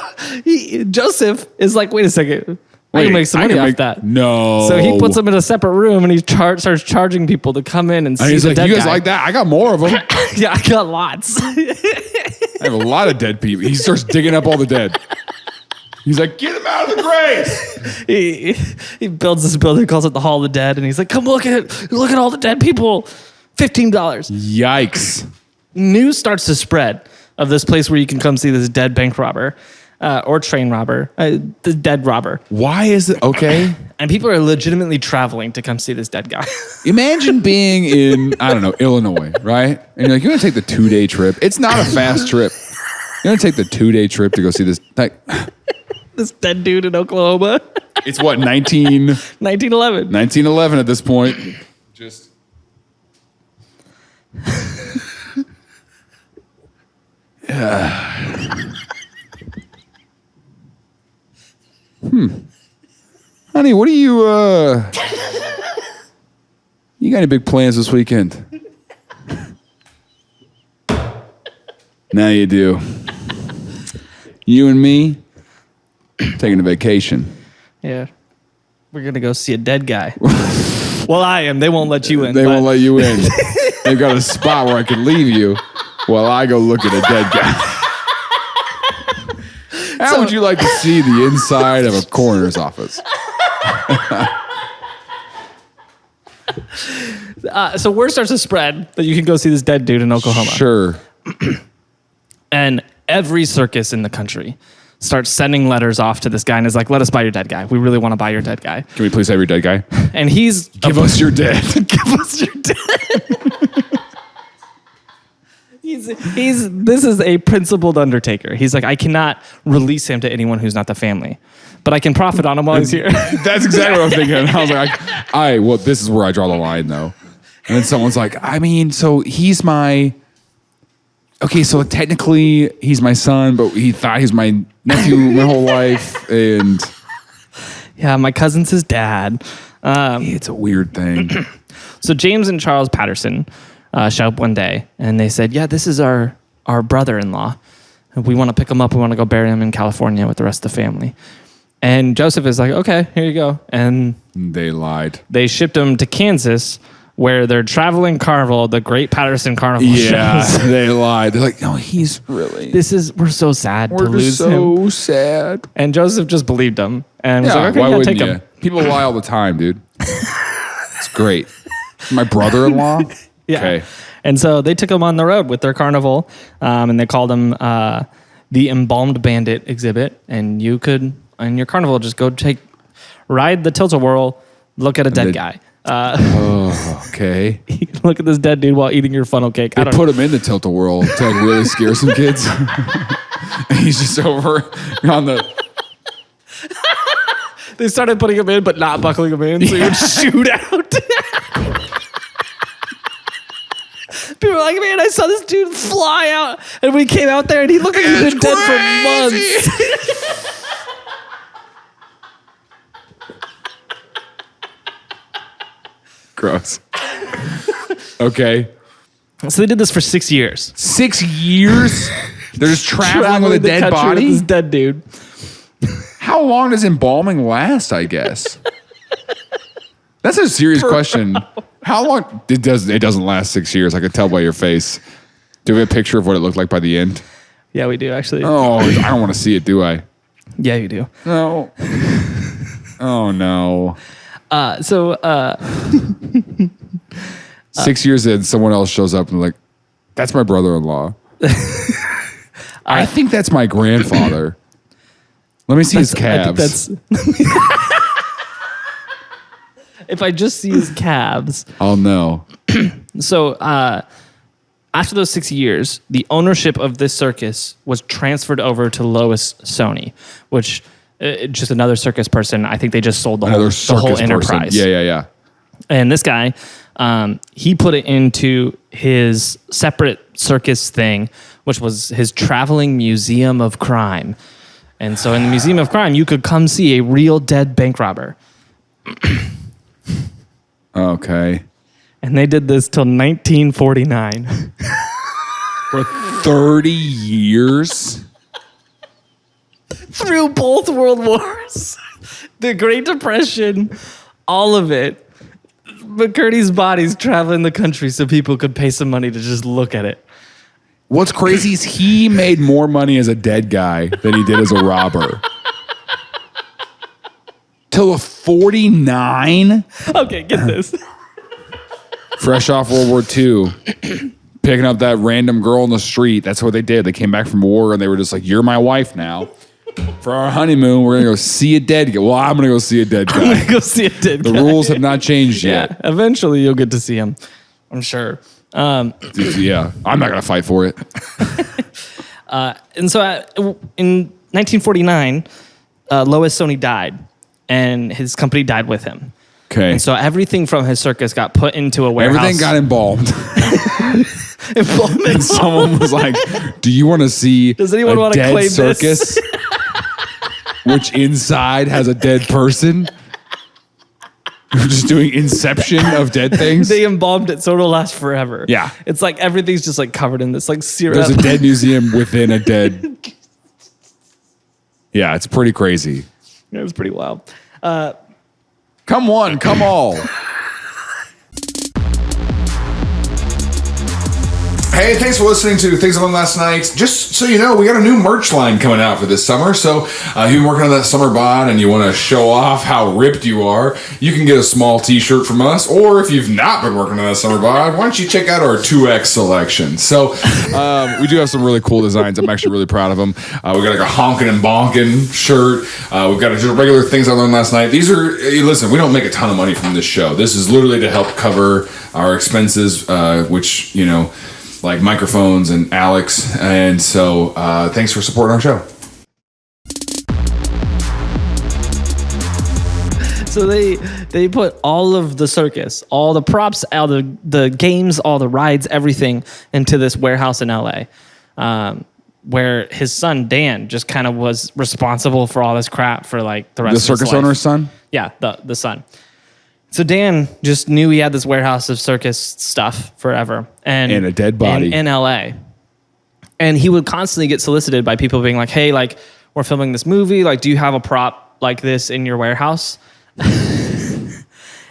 Joseph is like, wait a second. I can make some money off that. No. So he puts them in a separate room and he starts charging people to come in and see And he's the like, dead you guys guy. like that? I got more of them. Yeah, I got lots. I have a lot of dead people. He starts digging up all the dead. He's like, get him out of the grave. He builds this building, calls it the Hall of the Dead, and he's like, come look at all the dead people. $15. Yikes. News starts to spread of this place where you can come see this dead bank robber or train robber, the dead robber. Why is it okay? And people are legitimately traveling to come see this dead guy. Imagine being in, I don't know, Illinois, right? And you're like, you're going to take the 2-day trip. It's not a fast trip. You're going to take the 2-day trip to go see this. Like, This dead dude in Oklahoma. it's what, 1911 at this point. Just. Honey, what are you, you got any big plans this weekend? Now you do. You and me taking a vacation. Yeah. We're going to go see a dead guy. Well, I am. They won't let you in. They won't let you in. They've got a spot where I can leave you while I go look at a dead guy. How would you like to see the inside of a coroner's office? So word starts to spread that you can go see this dead dude in Oklahoma. Sure. And every circus in the country starts sending letters off to this guy and is like, let us buy your dead guy. We really want to buy your dead guy. Can we please have your dead guy? And he's... Give us your dead. Give us your dead. This is a principled undertaker. He's like, I cannot release him to anyone who's not the family, but I can profit on him while he's here. That's exactly what I'm thinking. I was like, well, this is where I draw the line, though. And then someone's like, I mean, so he's my... Okay, so technically he's my son, but he thought he's my nephew my whole life, and... Yeah, my cousin's his dad. It's a weird thing. So James and Charles Patterson show up one day, and they said, yeah, this is our brother-in-law. We want to pick him up. We want to go bury him in California with the rest of the family. And Joseph is like, okay, here you go. And they lied. They shipped him to Kansas, where they're traveling carnival, the Great Patterson Carnival shows. They lied. They're like, no, he's really... We're so sad to lose him. We're so sad. And Joseph just believed him. And was like, okay, why wouldn't take you? him. People lie all the time, dude. It's great. My brother-in-law? Yeah. Okay. And so they took him on the road with their carnival, and they called him the Embalmed Bandit exhibit. And you could, in your carnival, just go ride the tilt-a-whirl, look at a dead guy. Okay. Look at this dead dude while eating your funnel cake. They put him in the tilt-a-whirl to like really scare some kids. And he's just over on the... They started putting him in, but not buckling him in, so he would shoot out. People were like, man, I saw this dude fly out. And we came out there, and he looked like he'd been dead for months. Gross. Okay. So they did this for 6 years. 6 years? They're just traveling with a dead body? With this dead dude. How long does embalming last, I guess? That's a serious question. How long? It doesn't last 6 years. I could tell by your face. Do we have a picture of what it looked like by the end? Yeah, we do, actually. Oh, I don't want to see it, do I? Yeah, you do. No. Oh, no. 6 years in, someone else shows up and like, that's my brother-in-law. I think that's my grandfather. Let me see his calves. If I just see his calves. I'll know. So after those 6 years, the ownership of this circus was transferred over to Lois Sony, which just another circus person. I think they just sold the whole enterprise. Yeah. And this guy, he put it into his separate circus thing, which was his traveling museum of crime. And so in the Museum of Crime, you could come see a real dead bank robber. Okay. And they did this till 1949. For 30 years? Through both world wars, the Great Depression, all of it. McCurdy's body's traveling the country so people could pay some money to just look at it. What's crazy is he made more money as a dead guy than he did as a robber. till a 49. Okay, get this. Fresh off World War II, picking up that random girl in the street. That's what they did. They came back from war and they were just like, "You're my wife now. For our honeymoon, we're gonna go see a dead guy." Well, I'm gonna go see a dead guy. I'm gonna go see a dead guy. The rules have not changed yet. Yeah, eventually you'll get to see him. I'm sure. Yeah, I'm not gonna fight for it. And so in 1949, Lois Sony died, and his company died with him. Okay. And so everything from his circus got put into a warehouse. Everything got embalmed. Embalmed. And someone was like, "Do you want to see Does anyone a want to dead claim circus?" this? Which inside has a dead person. We're just doing Inception of dead things. They embalmed it so it'll last forever. Yeah. It's like everything's just like covered in this like syrup. There's a dead museum within a dead. Yeah, it's pretty crazy. It was pretty wild. Come one, come all. Hey, thanks for listening to Things I Learned Last Night. Just so you know, we got a new merch line coming out for this summer. So if you've been working on that summer bod and you want to show off how ripped you are, you can get a small t-shirt from us. Or if you've not been working on that summer bod, why don't you check out our 2X selection? So We do have some really cool designs. I'm actually really proud of them. we got like a honkin' and bonkin' shirt. We've got just regular Things I Learned Last Night. These are, listen, we don't make a ton of money from this show. This is literally to help cover our expenses, which, you know, like microphones and Alex. And so thanks for supporting our show. So they put all of the circus, all the props, all the games, all the rides, everything into this warehouse in LA, where his son Dan just kind of was responsible for all this crap for like the rest of his life. The circus owner's son? Yeah, the son. So Dan just knew he had this warehouse of circus stuff forever. And a dead body. In LA. And he would constantly get solicited by people being like, "Hey, like, we're filming this movie. Like, do you have a prop like this in your warehouse?"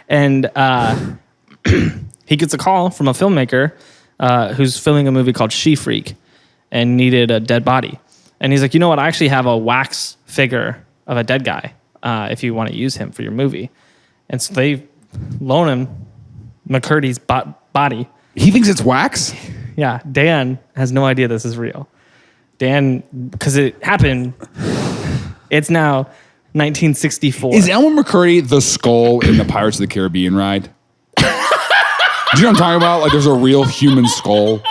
And he gets a call from a filmmaker who's filming a movie called She Freak and needed a dead body. And he's like, "You know what? I actually have a wax figure of a dead guy if you want to use him for your movie." And so they loan him McCurdy's body. He thinks it's wax? Yeah, Dan has no idea this is real. Dan, because it happened, it's now 1964. Is Elmer McCurdy the skull in the Pirates of the Caribbean ride? Do you know what I'm talking about? Like there's a real human skull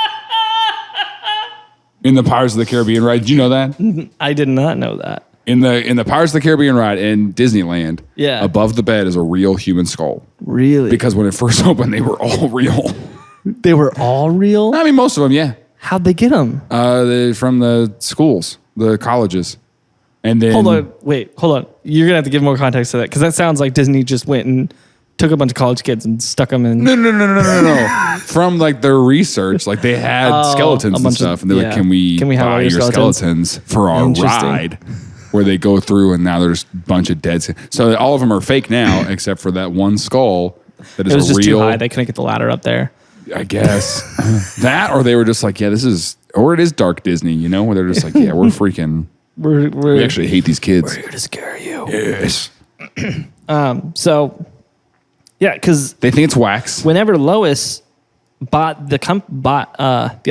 in the Pirates of the Caribbean ride. Did you know that? I did not know that. In the Pirates of the Caribbean ride in Disneyland, Yeah. above the bed is a real human skull. Really? Because when it first opened, they were all real. They were all real? I mean, most of them, yeah. How'd they get them? From the schools, the colleges. And then... Hold on. You're going to have to give more context to that because that sounds like Disney just went and took a bunch of college kids and stuck them in... No. From like their research, like they had skeletons and stuff. And they're like, can we have all buy your skeletons for our ride? Where they go through and now there's a bunch of dead. So all of them are fake now, except for that one skull that is It was just real. too high. They couldn't get the ladder up there. I guess. That, or they were just like, yeah, this is, or it is dark Disney, you know, where they're just like, yeah, we're freaking, we actually hate these kids. We're here to scare you. Yes. So, yeah, because They think it's wax. whenever Lois bought the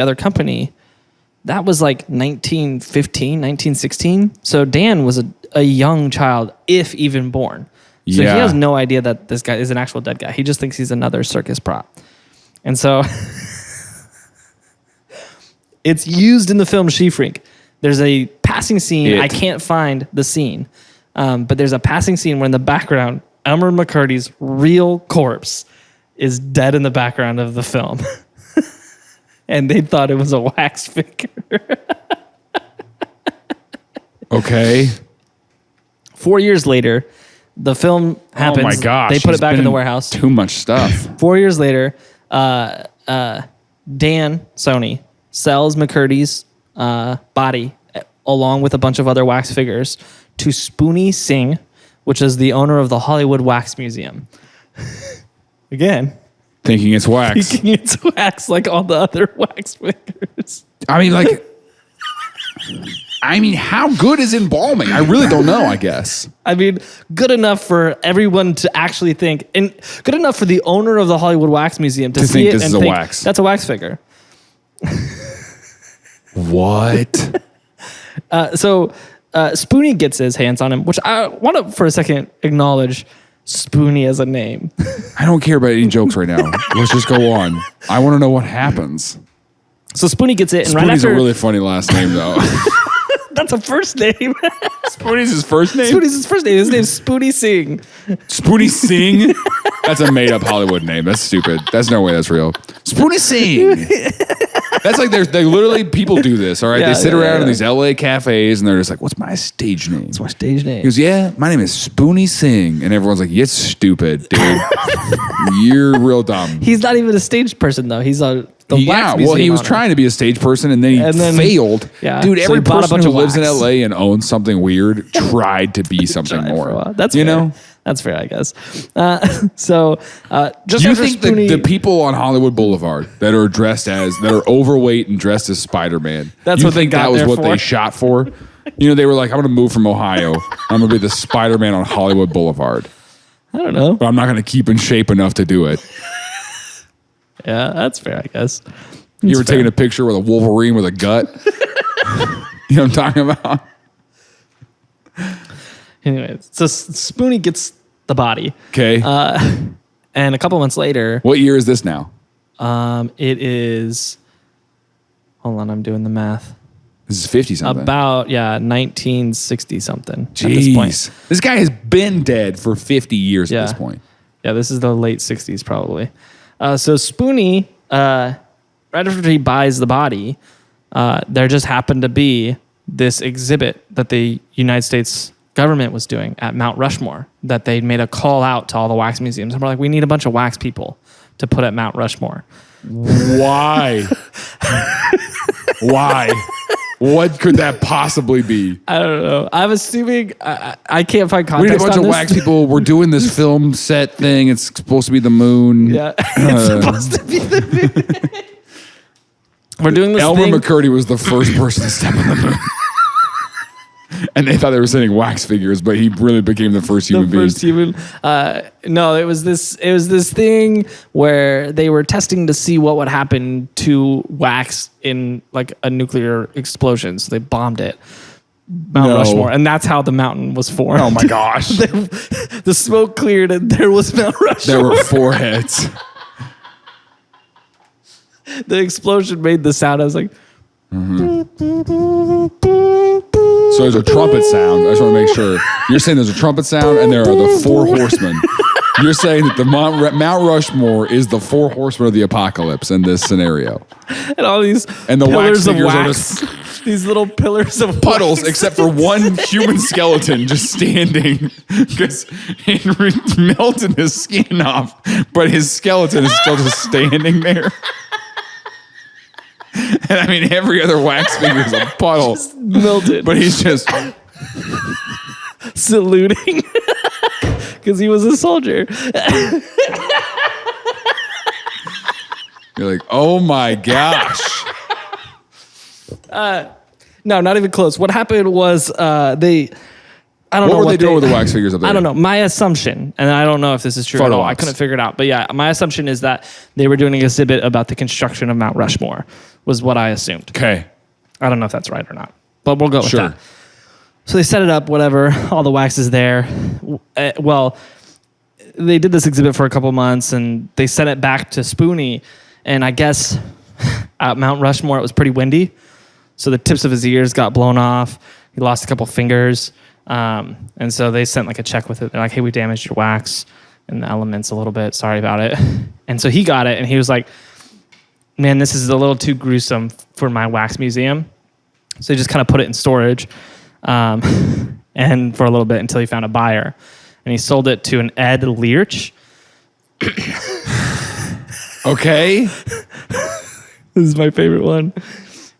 other company, that was like 1915, 1916. So Dan was a young child, if even born. So Yeah. he has no idea that this guy is an actual dead guy. He just thinks he's another circus prop. And so it's used in the film She Freak. There's a passing scene. I can't find the scene. But there's a passing scene where in the background, Elmer McCurdy's real corpse is dead in the background of the film. And they thought it was a wax figure. Okay. 4 years later, the film happens. Oh my gosh. They put he's it back been in the warehouse. Too much stuff. 4 years later, Dan Sony sells McCurdy's body along with a bunch of other wax figures to Spoonie Singh, which is the owner of the Hollywood Wax Museum. Again, Thinking it's wax. thinking it's wax like all the other wax figures. I mean, like, I mean, how good is embalming? I really don't know, I guess. I mean, good enough for everyone to actually think, and good enough for the owner of the Hollywood Wax Museum to see think it this and is a think, wax. that's a wax figure. What? So Spoonie gets his hands on him, which I want to, for a second, acknowledge Spoonie as a name. I don't care about any jokes right now. Let's just go on. I want to know what happens. So Spoonie gets it, and right Spoonie's after... a really funny last name, though. That's a first name. Spoonie's his first name? Spoonie's his first name. His name's Spoonie Singh. Spoonie Singh? That's a made-up Hollywood name. That's stupid. That's no way that's real. Spoonie Singh. That's like they literally, people do this, all right? Yeah, they sit yeah, around yeah. in these LA cafes and they're just like, what's my stage name? That's my stage name. He goes, yeah, my name is Spoonie Singh. And everyone's like, you're stupid, dude. You're real dumb. He's not even a stage person, though. He's the wax Yeah, well, museum he was owner. trying to be a stage person and then he failed. Yeah. Dude, So every he bought a person bunch who of lives in wax. LA and owns something weird tried to be something Try for a more. while. That's you fair. know? That's fair, I guess. So just Do you after think Spoonie, the people on Hollywood Boulevard that are overweight and dressed as Spider-Man, That's you what they think got that was there what for? they shot for? You know, they were like, I'm going to move from Ohio. I'm going to be the Spider-Man on Hollywood Boulevard. I don't know. But I'm not going to keep in shape enough to do it. Yeah, that's fair, I guess. You ever That's fair. taken a picture with a Wolverine with a gut? You know what I'm talking about? Anyway, so Spoonie gets the body. Okay. And a couple months later, What year is this now? it is... Hold on, I'm doing the math. This is 50 something. About, 1960 something at this point. Jeez. This guy has been dead for 50 years Yeah. at this point. Yeah, this is the late 60s probably. So Spoonie, right after he buys the body, there just happened to be this exhibit that the United States government was doing at Mount Rushmore that they made a call out to all the wax museums. And we're like, we need a bunch of wax people to put at Mount Rushmore. Why? Why? What could that possibly be? I don't know. I'm assuming, I can't find We need context a bunch on of this. wax people. We're doing this film set thing. It's supposed to be the moon. Yeah, it's supposed to be the moon. We're doing this Elmer thing. McCurdy was the first person to step on the moon. And they thought they were sending wax figures, but he really became the first human being. First human. No, it was this thing where they were testing to see what would happen to wax in like a nuclear explosion. So they bombed it, Mount No. Rushmore, and that's how the mountain was formed. Oh my gosh. The smoke cleared, and there was Mount Rushmore. There were 4 heads. The explosion made the sound. I was like, So there's a trumpet sound. I just want to make sure. You're saying there's a trumpet sound and there are the 4 horsemen. You're saying that the Mount Rushmore is the 4 horsemen of the apocalypse in this scenario. and all these And the wax pillars of figures are wax, just these little pillars of puddles, wax. except for one human skeleton just standing because Henry melted his skin off, but his skeleton is still just standing there. And I mean, every other wax figure is a puddle, melted. but he's just saluting because he was a soldier. you're like, oh my gosh. No, not even close. What happened was they. I don't know What were they doing with the wax figures up there? I don't know. My assumption, and I don't know if this is true at Photo all. I ops. couldn't figure it out. But yeah, my assumption is that they were doing an exhibit about the construction of Mount Rushmore, was what I assumed. Okay. I don't know if that's right or not, but we'll go with Sure. that. So they set it up, whatever. All the wax is there. Well, they did this exhibit for a couple months, and they sent it back to Spoonie. And I guess at Mount Rushmore, it was pretty windy. So the tips of his ears got blown off. He lost a couple fingers. And so they sent like a check with it. They're like, hey, we damaged your wax and the elements a little bit. Sorry about it. And so he got it, and he was like, man, this is a little too gruesome for my wax museum. So he just kind of put it in storage and for a little bit until he found a buyer. And he sold it to an Ed Learch. Okay. This is my favorite one.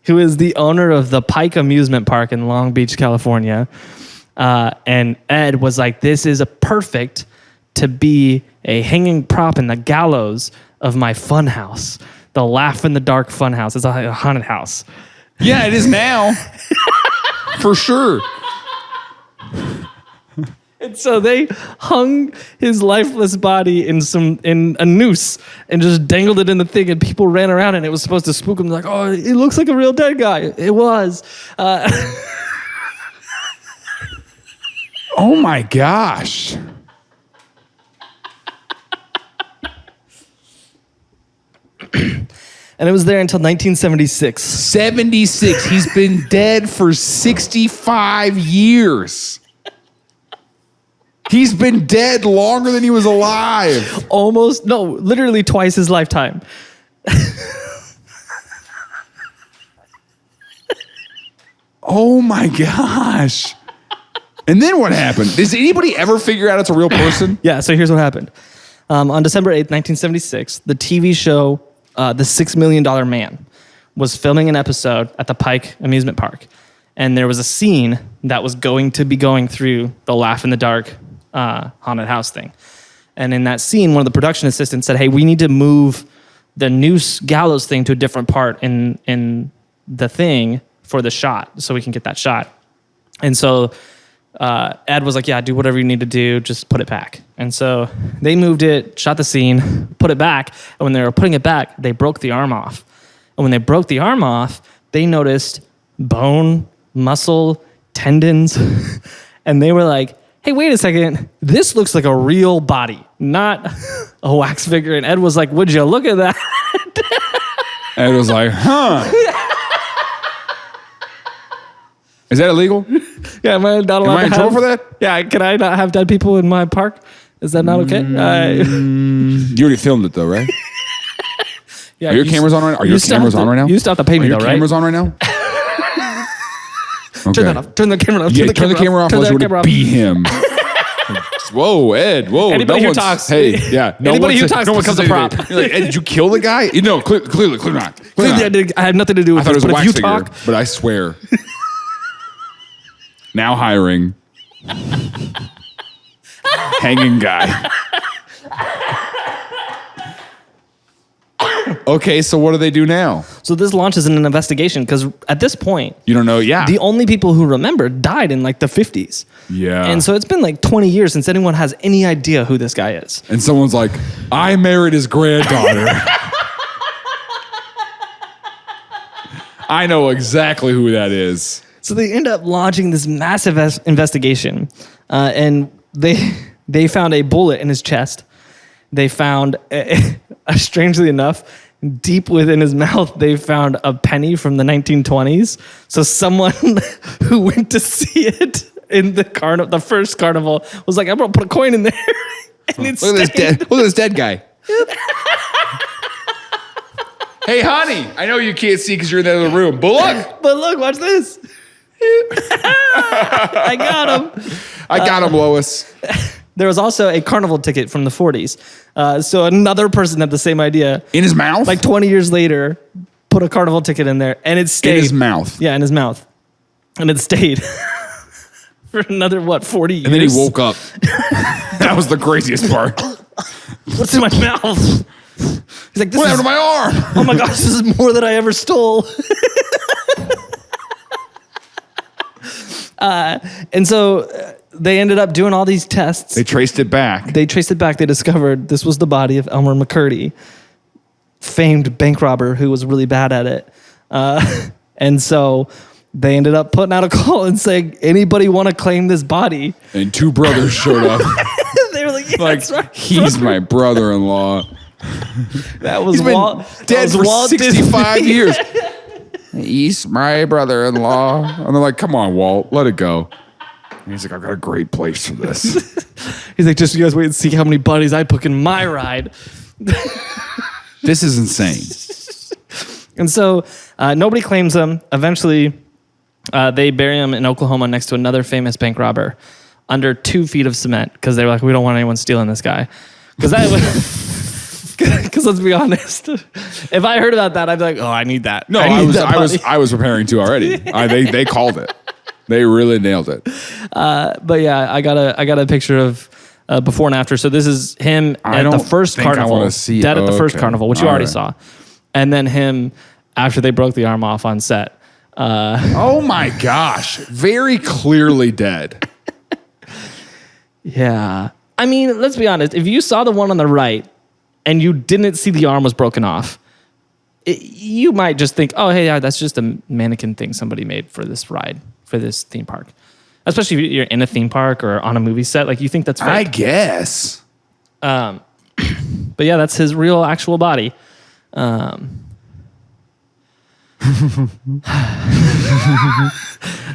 Who is the owner of the Pike Amusement Park in Long Beach, California. And Ed was like, this is a perfect to be a hanging prop in the gallows of my fun house. The Laugh in the Dark fun house. It's a haunted house. Yeah, it is now. For sure. And so they hung his lifeless body in a noose and just dangled it in the thing, and people ran around, and it was supposed to spook them. Like, oh, it looks like a real dead guy. It was. Oh my gosh. And it was there until 1976. 76. He's been dead for 65 years. He's been dead longer than he was alive. Literally twice his lifetime. Oh my gosh. And then what happened? Does anybody ever figure out it's a real person? Yeah, so here's what happened. On December 8th, 1976, the TV show The $6 Million Man was filming an episode at the Pike Amusement Park. And there was a scene that was going to be going through the Laugh in the Dark haunted house thing. And in that scene, one of the production assistants said, hey, we need to move the noose gallows thing to a different part in the thing for the shot so we can get that shot. And so Ed was like, yeah, do whatever you need to do, just put it back. And so they moved it, shot the scene, put it back, and when they were putting it back, they broke the arm off. And when they broke the arm off, they noticed bone, muscle, tendons, and they were like, hey, wait a second, this looks like a real body, not a wax figure. And Ed was like, would you look at that? Ed was like, huh. Is that illegal? Yeah, am I not allowed Am I in trouble for that? Yeah, can I not have dead people in my park? Is that not okay? You already filmed it though, right? Yeah, Are your cameras on right now? Are your cameras on right now? You still have to pay me though, right? Cameras on right now? Turn that off. Turn the camera off. Yeah, turn the camera off. Let's really be him. Whoa, Ed. Whoa. Anybody who talks. Hey, yeah. Anybody who talks becomes a prop. You're like, Ed, did you kill the guy? No, clearly not. Clearly not. I had nothing to do with I thought this, it was a but if you wax figure, talk... but I swear. Now hiring. Hanging guy. Okay, so what do they do now? So this launches an investigation because at this point... You don't know, yeah. The only people who remember died in like the 50s. Yeah. And so it's been like 20 years since anyone has any idea who this guy is. And someone's like, I married his granddaughter. I know exactly who that is. So they end up launching this massive investigation, and they found a bullet in his chest. They found, strangely enough, deep within his mouth, they found a penny from the 1920s. So someone who went to see it in the first carnival was like, I'm gonna put a coin in there. And Look at this dead guy. Hey, honey, I know you can't see because you're in the other room, but look. But look, watch this. I got him. I got him, Lois. There was also a carnival ticket from the 40s. So another person had the same idea. In his mouth? Like 20 years later, put a carnival ticket in there, and it stayed. In his mouth? Yeah, in his mouth. And it stayed for another, 40 years? And then he woke up. That was the craziest part. What's in my mouth? He's like, what happened to my arm? Oh my gosh, this is more than I ever stole. And so they ended up doing all these tests. They traced it back. They discovered this was the body of Elmer McCurdy, famed bank robber who was really bad at it. And so they ended up putting out a call and saying, anybody want to claim this body? And two brothers showed up. They were like, yeah, like, that's right. He's my brother-in-law. That was He's been Walt. dead for Walt 65 years. He's my brother-in-law. And they're like, come on, Walt, let it go. And he's like, I've got a great place for this. He's like, just you guys wait and see how many buddies I book in my ride. This is insane. And so nobody claims him. Eventually, they bury him in Oklahoma next to another famous bank robber under 2 feet of cement because they were like, we don't want anyone stealing this guy. Because that was... Because let's be honest, if I heard about that, I'd be like, "Oh, I need that." No, I was preparing to already. They called it. They really nailed it. But yeah, I got a picture of before and after. So this is him at the first carnival, dead at the first carnival, which you already saw, and then him after they broke the arm off on set. Oh my gosh. Very clearly dead. Yeah. I mean, let's be honest. If you saw the one on the right and you didn't see the arm was broken off, you might just think, oh, hey, yeah, that's just a mannequin thing somebody made for this ride, for this theme park. Especially if you're in a theme park or on a movie set. Like, you think that's fake. I guess. But yeah, that's his real actual body. There's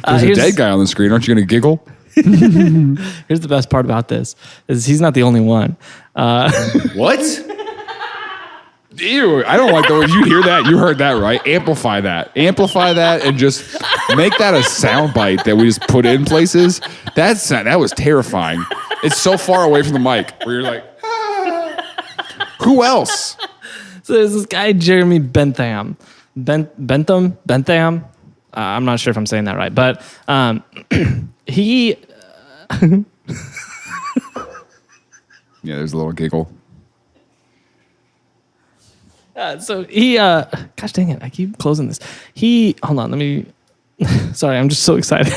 a dead guy on the screen. Aren't you going to giggle? Here's the best part about this, is he's not the only one. What? Ew, I don't like the way you hear that. You heard that, right? Amplify that, and just make that a soundbite that we just put in places. That was terrifying. It's so far away from the mic where you're like, who else? So there's this guy, Jeremy Bentham. Bentham? I'm not sure if I'm saying that right, but he... Yeah, there's a little giggle. So he, gosh dang it, I keep closing this. Hold on, let me, sorry, I'm just so excited.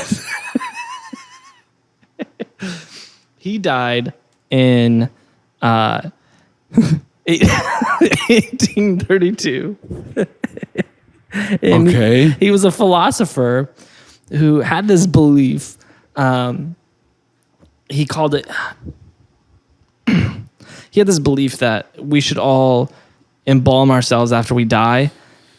He died in 1832. Okay. He was a philosopher who had this belief, he called it, he had this belief that we should all embalm ourselves after we die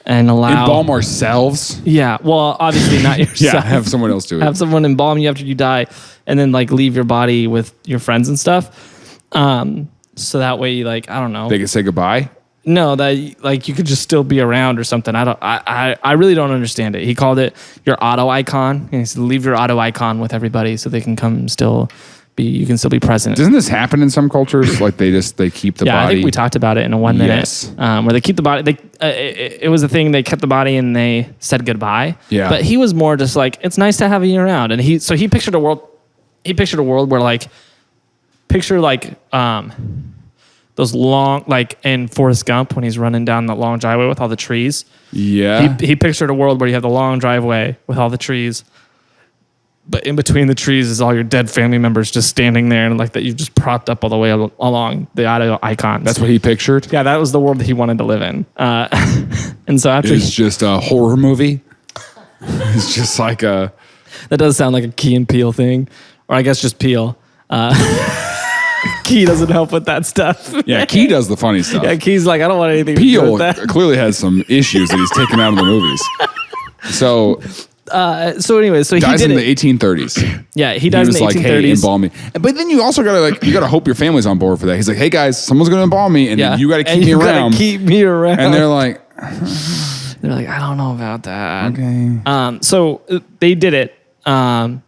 and allow... Embalm ourselves? Yeah, well, obviously not yourself. Yeah, have someone else do it. Have someone embalm you after you die and then, like, leave your body with your friends and stuff. So that way, like, I don't know. They can say goodbye? No, that, like, you could just still be around or something. I really don't understand it. He called it your auto icon. And he said, leave your auto icon with everybody so they can come still... you can still be present. Doesn't this happen in some cultures? Like they keep the body. Yeah, I think we talked about it in a 1 minute. Yes. Where they keep the body. It was a thing. They kept the body and they said goodbye. Yeah. But he was more just like, it's nice to have you around. And he pictured a world. He pictured a world where those long, like in Forrest Gump when he's running down the long driveway with all the trees. Yeah. He pictured a world where you have the long driveway with all the trees. But in between the trees is all your dead family members just standing there, and like that you've just propped up all the way along the auto icons. That's what he pictured? Yeah, that was the world that he wanted to live in. And so after it's just a horror movie. It's just like a... That does sound like a Key and Peele thing. Or I guess just Peele. Key doesn't help with that stuff. Yeah, Key does the funny stuff. Yeah, Key's like, I don't want anything to do Peele with that. clearly has some issues that he's taken out of the movies. So anyway, so he dies did in it. the 1830s. Yeah, he dies in the 1830s. Like, hey, embalm me. But then you also gotta hope your family's on board for that. He's like, hey guys, someone's gonna embalm me, and then you gotta keep me around. Keep me around. And they're like, I don't know about that. okay. So they did it, and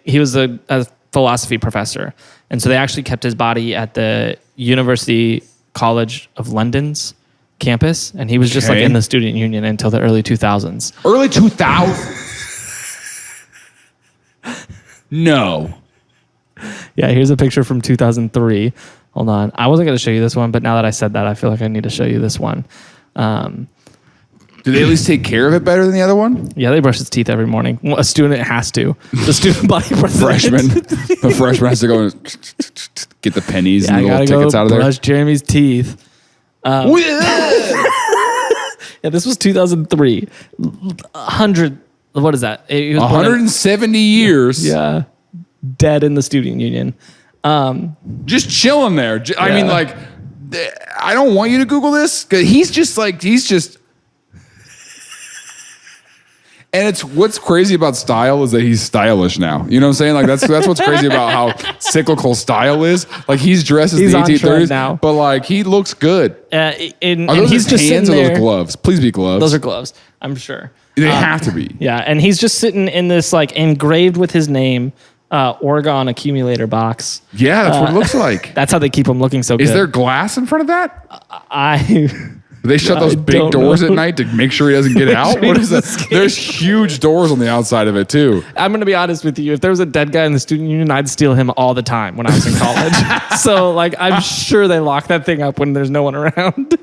he was a philosophy professor, and so they actually kept his body at the University College of London's campus, and he was just like in the student union until the early 2000s. Early 2000s? No. Yeah, here's a picture from 2003. Hold on. I wasn't going to show you this one, but now that I said that, I feel like I need to show you this one. Do they at least take care of it better than the other one? Yeah, they brush his teeth every morning. Well, a student has to. The student body president. The freshman has to go and get the pennies and the little tickets out of there. Brush Jeremy's teeth. Yeah, this was 2003. 100. What is that? He was 170 years. Yeah, dead in the student union. Just chilling there. I mean, like, I don't want you to Google this because he's just. And it's what's crazy about style is that he's stylish now. You know what I'm saying? Like that's what's crazy about how cyclical style is. Like he's dressed as the 1830s now, but like he looks good. Are those his hands or those gloves? Please be gloves. Those are gloves, I'm sure. They have to be. Yeah, and he's just sitting in this like engraved with his name Oregon accumulator box. Yeah, that's what it looks like. That's how they keep him looking so good. Is there glass in front of that? Do they shut those big doors at night to make sure he doesn't get out? What is that? There's huge doors on the outside of it too. I'm going to be honest with you. If there was a dead guy in the student union, I'd steal him all the time when I was in college. So like, I'm sure they lock that thing up when there's no one around.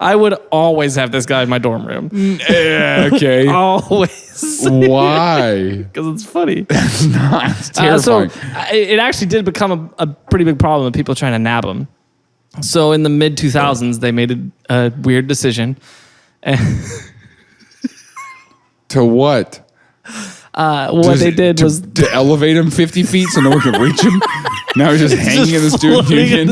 I would always have this guy in my dorm room. Yeah, okay. Always. Why? Because it's funny. It's not. It's terrifying. It actually did become a pretty big problem of people trying to nab him. So in the mid 2000s, they made a weird decision. To what? They did was to elevate him 50 feet so no one can reach him. Now he's just hanging in the student union.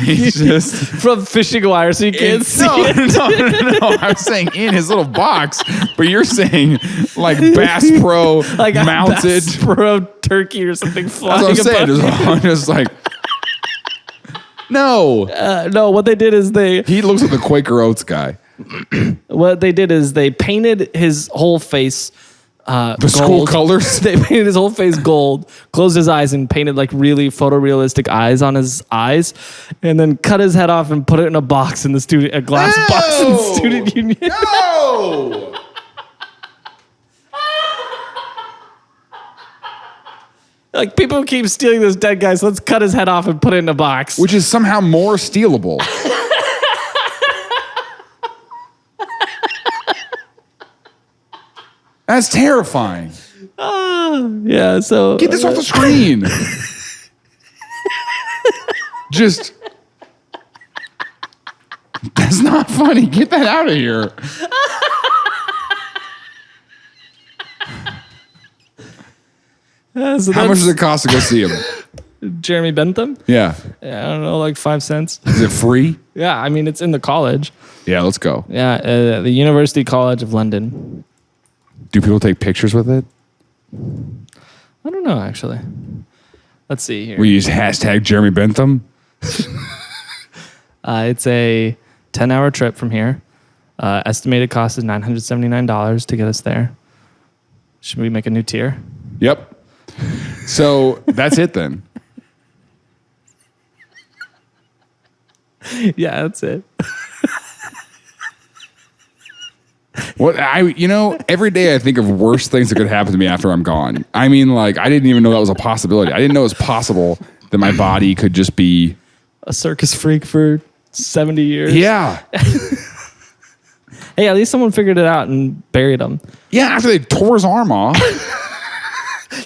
He's just from fishing wire, so you can't see it. No. I was saying in his little box, but you're saying like Bass Pro like mounted Bass Pro turkey or something flying. That's what I'm saying. I'm just like, no. No, what they did is he looks like the Quaker Oats guy. What they did is they painted his whole face. The gold. school colors. They painted his whole face gold, closed his eyes, and painted like really photorealistic eyes on his eyes, and then cut his head off and put it in a box in a glass box in the student union. No. Like people keep stealing this dead guy, so let's cut his head off and put it in a box. Which is somehow more stealable. That's terrifying. Yeah, so Get this off the screen. Just. That's not funny. Get that out of here. So How much does it cost to go see him? Jeremy Bentham? Yeah. Yeah, I don't know, like 5 cents. Is it free? Yeah, I mean it's in the college. Yeah, let's go. Yeah, the University College of London. Do people take pictures with it? I don't know, actually. Let's see here. We use hashtag Jeremy Bentham. It's a 10-hour trip from here. Estimated cost is $979 to get us there. Should we make a new tier? Yep. So that's it then. Yeah, that's it. Every day I think of worse things that could happen to me after I'm gone. I mean, like, I didn't even know that was a possibility. I didn't know it was possible that my body could just be A circus freak for 70 years. Yeah. Hey, at least someone figured it out and buried him. Yeah, after they tore his arm off.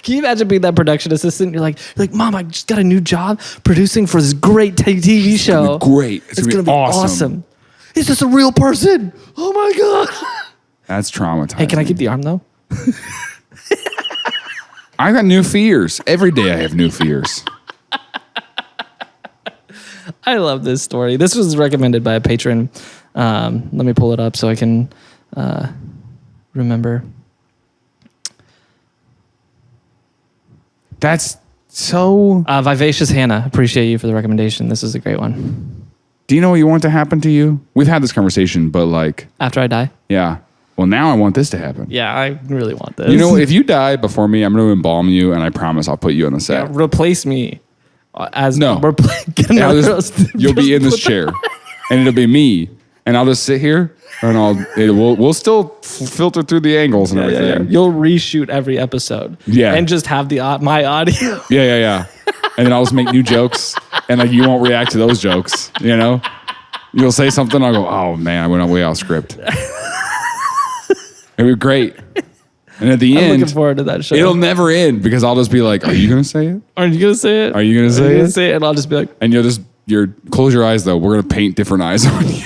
Can you imagine being that production assistant? You're like, Mom, I just got a new job producing for this great TV show. Great. It's gonna be awesome. Is this a real person? Oh my God. That's traumatizing. Hey, can I keep the arm though? I got new fears. Every day I have new fears. I love this story. This was recommended by a patron. Let me pull it up so I can remember. That's so... Vivacious Hannah. Appreciate you for the recommendation. This is a great one. Do you know what you want to happen to you? We've had this conversation, but like... After I die? Yeah. Well, now I want this to happen. Yeah, I really want this. You know, if you die before me, I'm going to embalm you, and I promise I'll put you on the set. Yeah, replace me as... No. You'll be in this chair, and it'll be me, and I'll just sit here, and we'll still filter through the angles and everything. Yeah. You'll reshoot every episode. Yeah. And just have my audio. Yeah. And then I'll just make new jokes, and like you won't react to those jokes, you know? You'll say something, I'll go, oh man, I went way off script. It'd be great. And at the end, I'm looking forward to that show. It'll never end because I'll just be like, are you going to say it? Are you going to say it? Are you going to say it? Say it, and I'll just be like... And you'll close your eyes though. We're going to paint different eyes on you.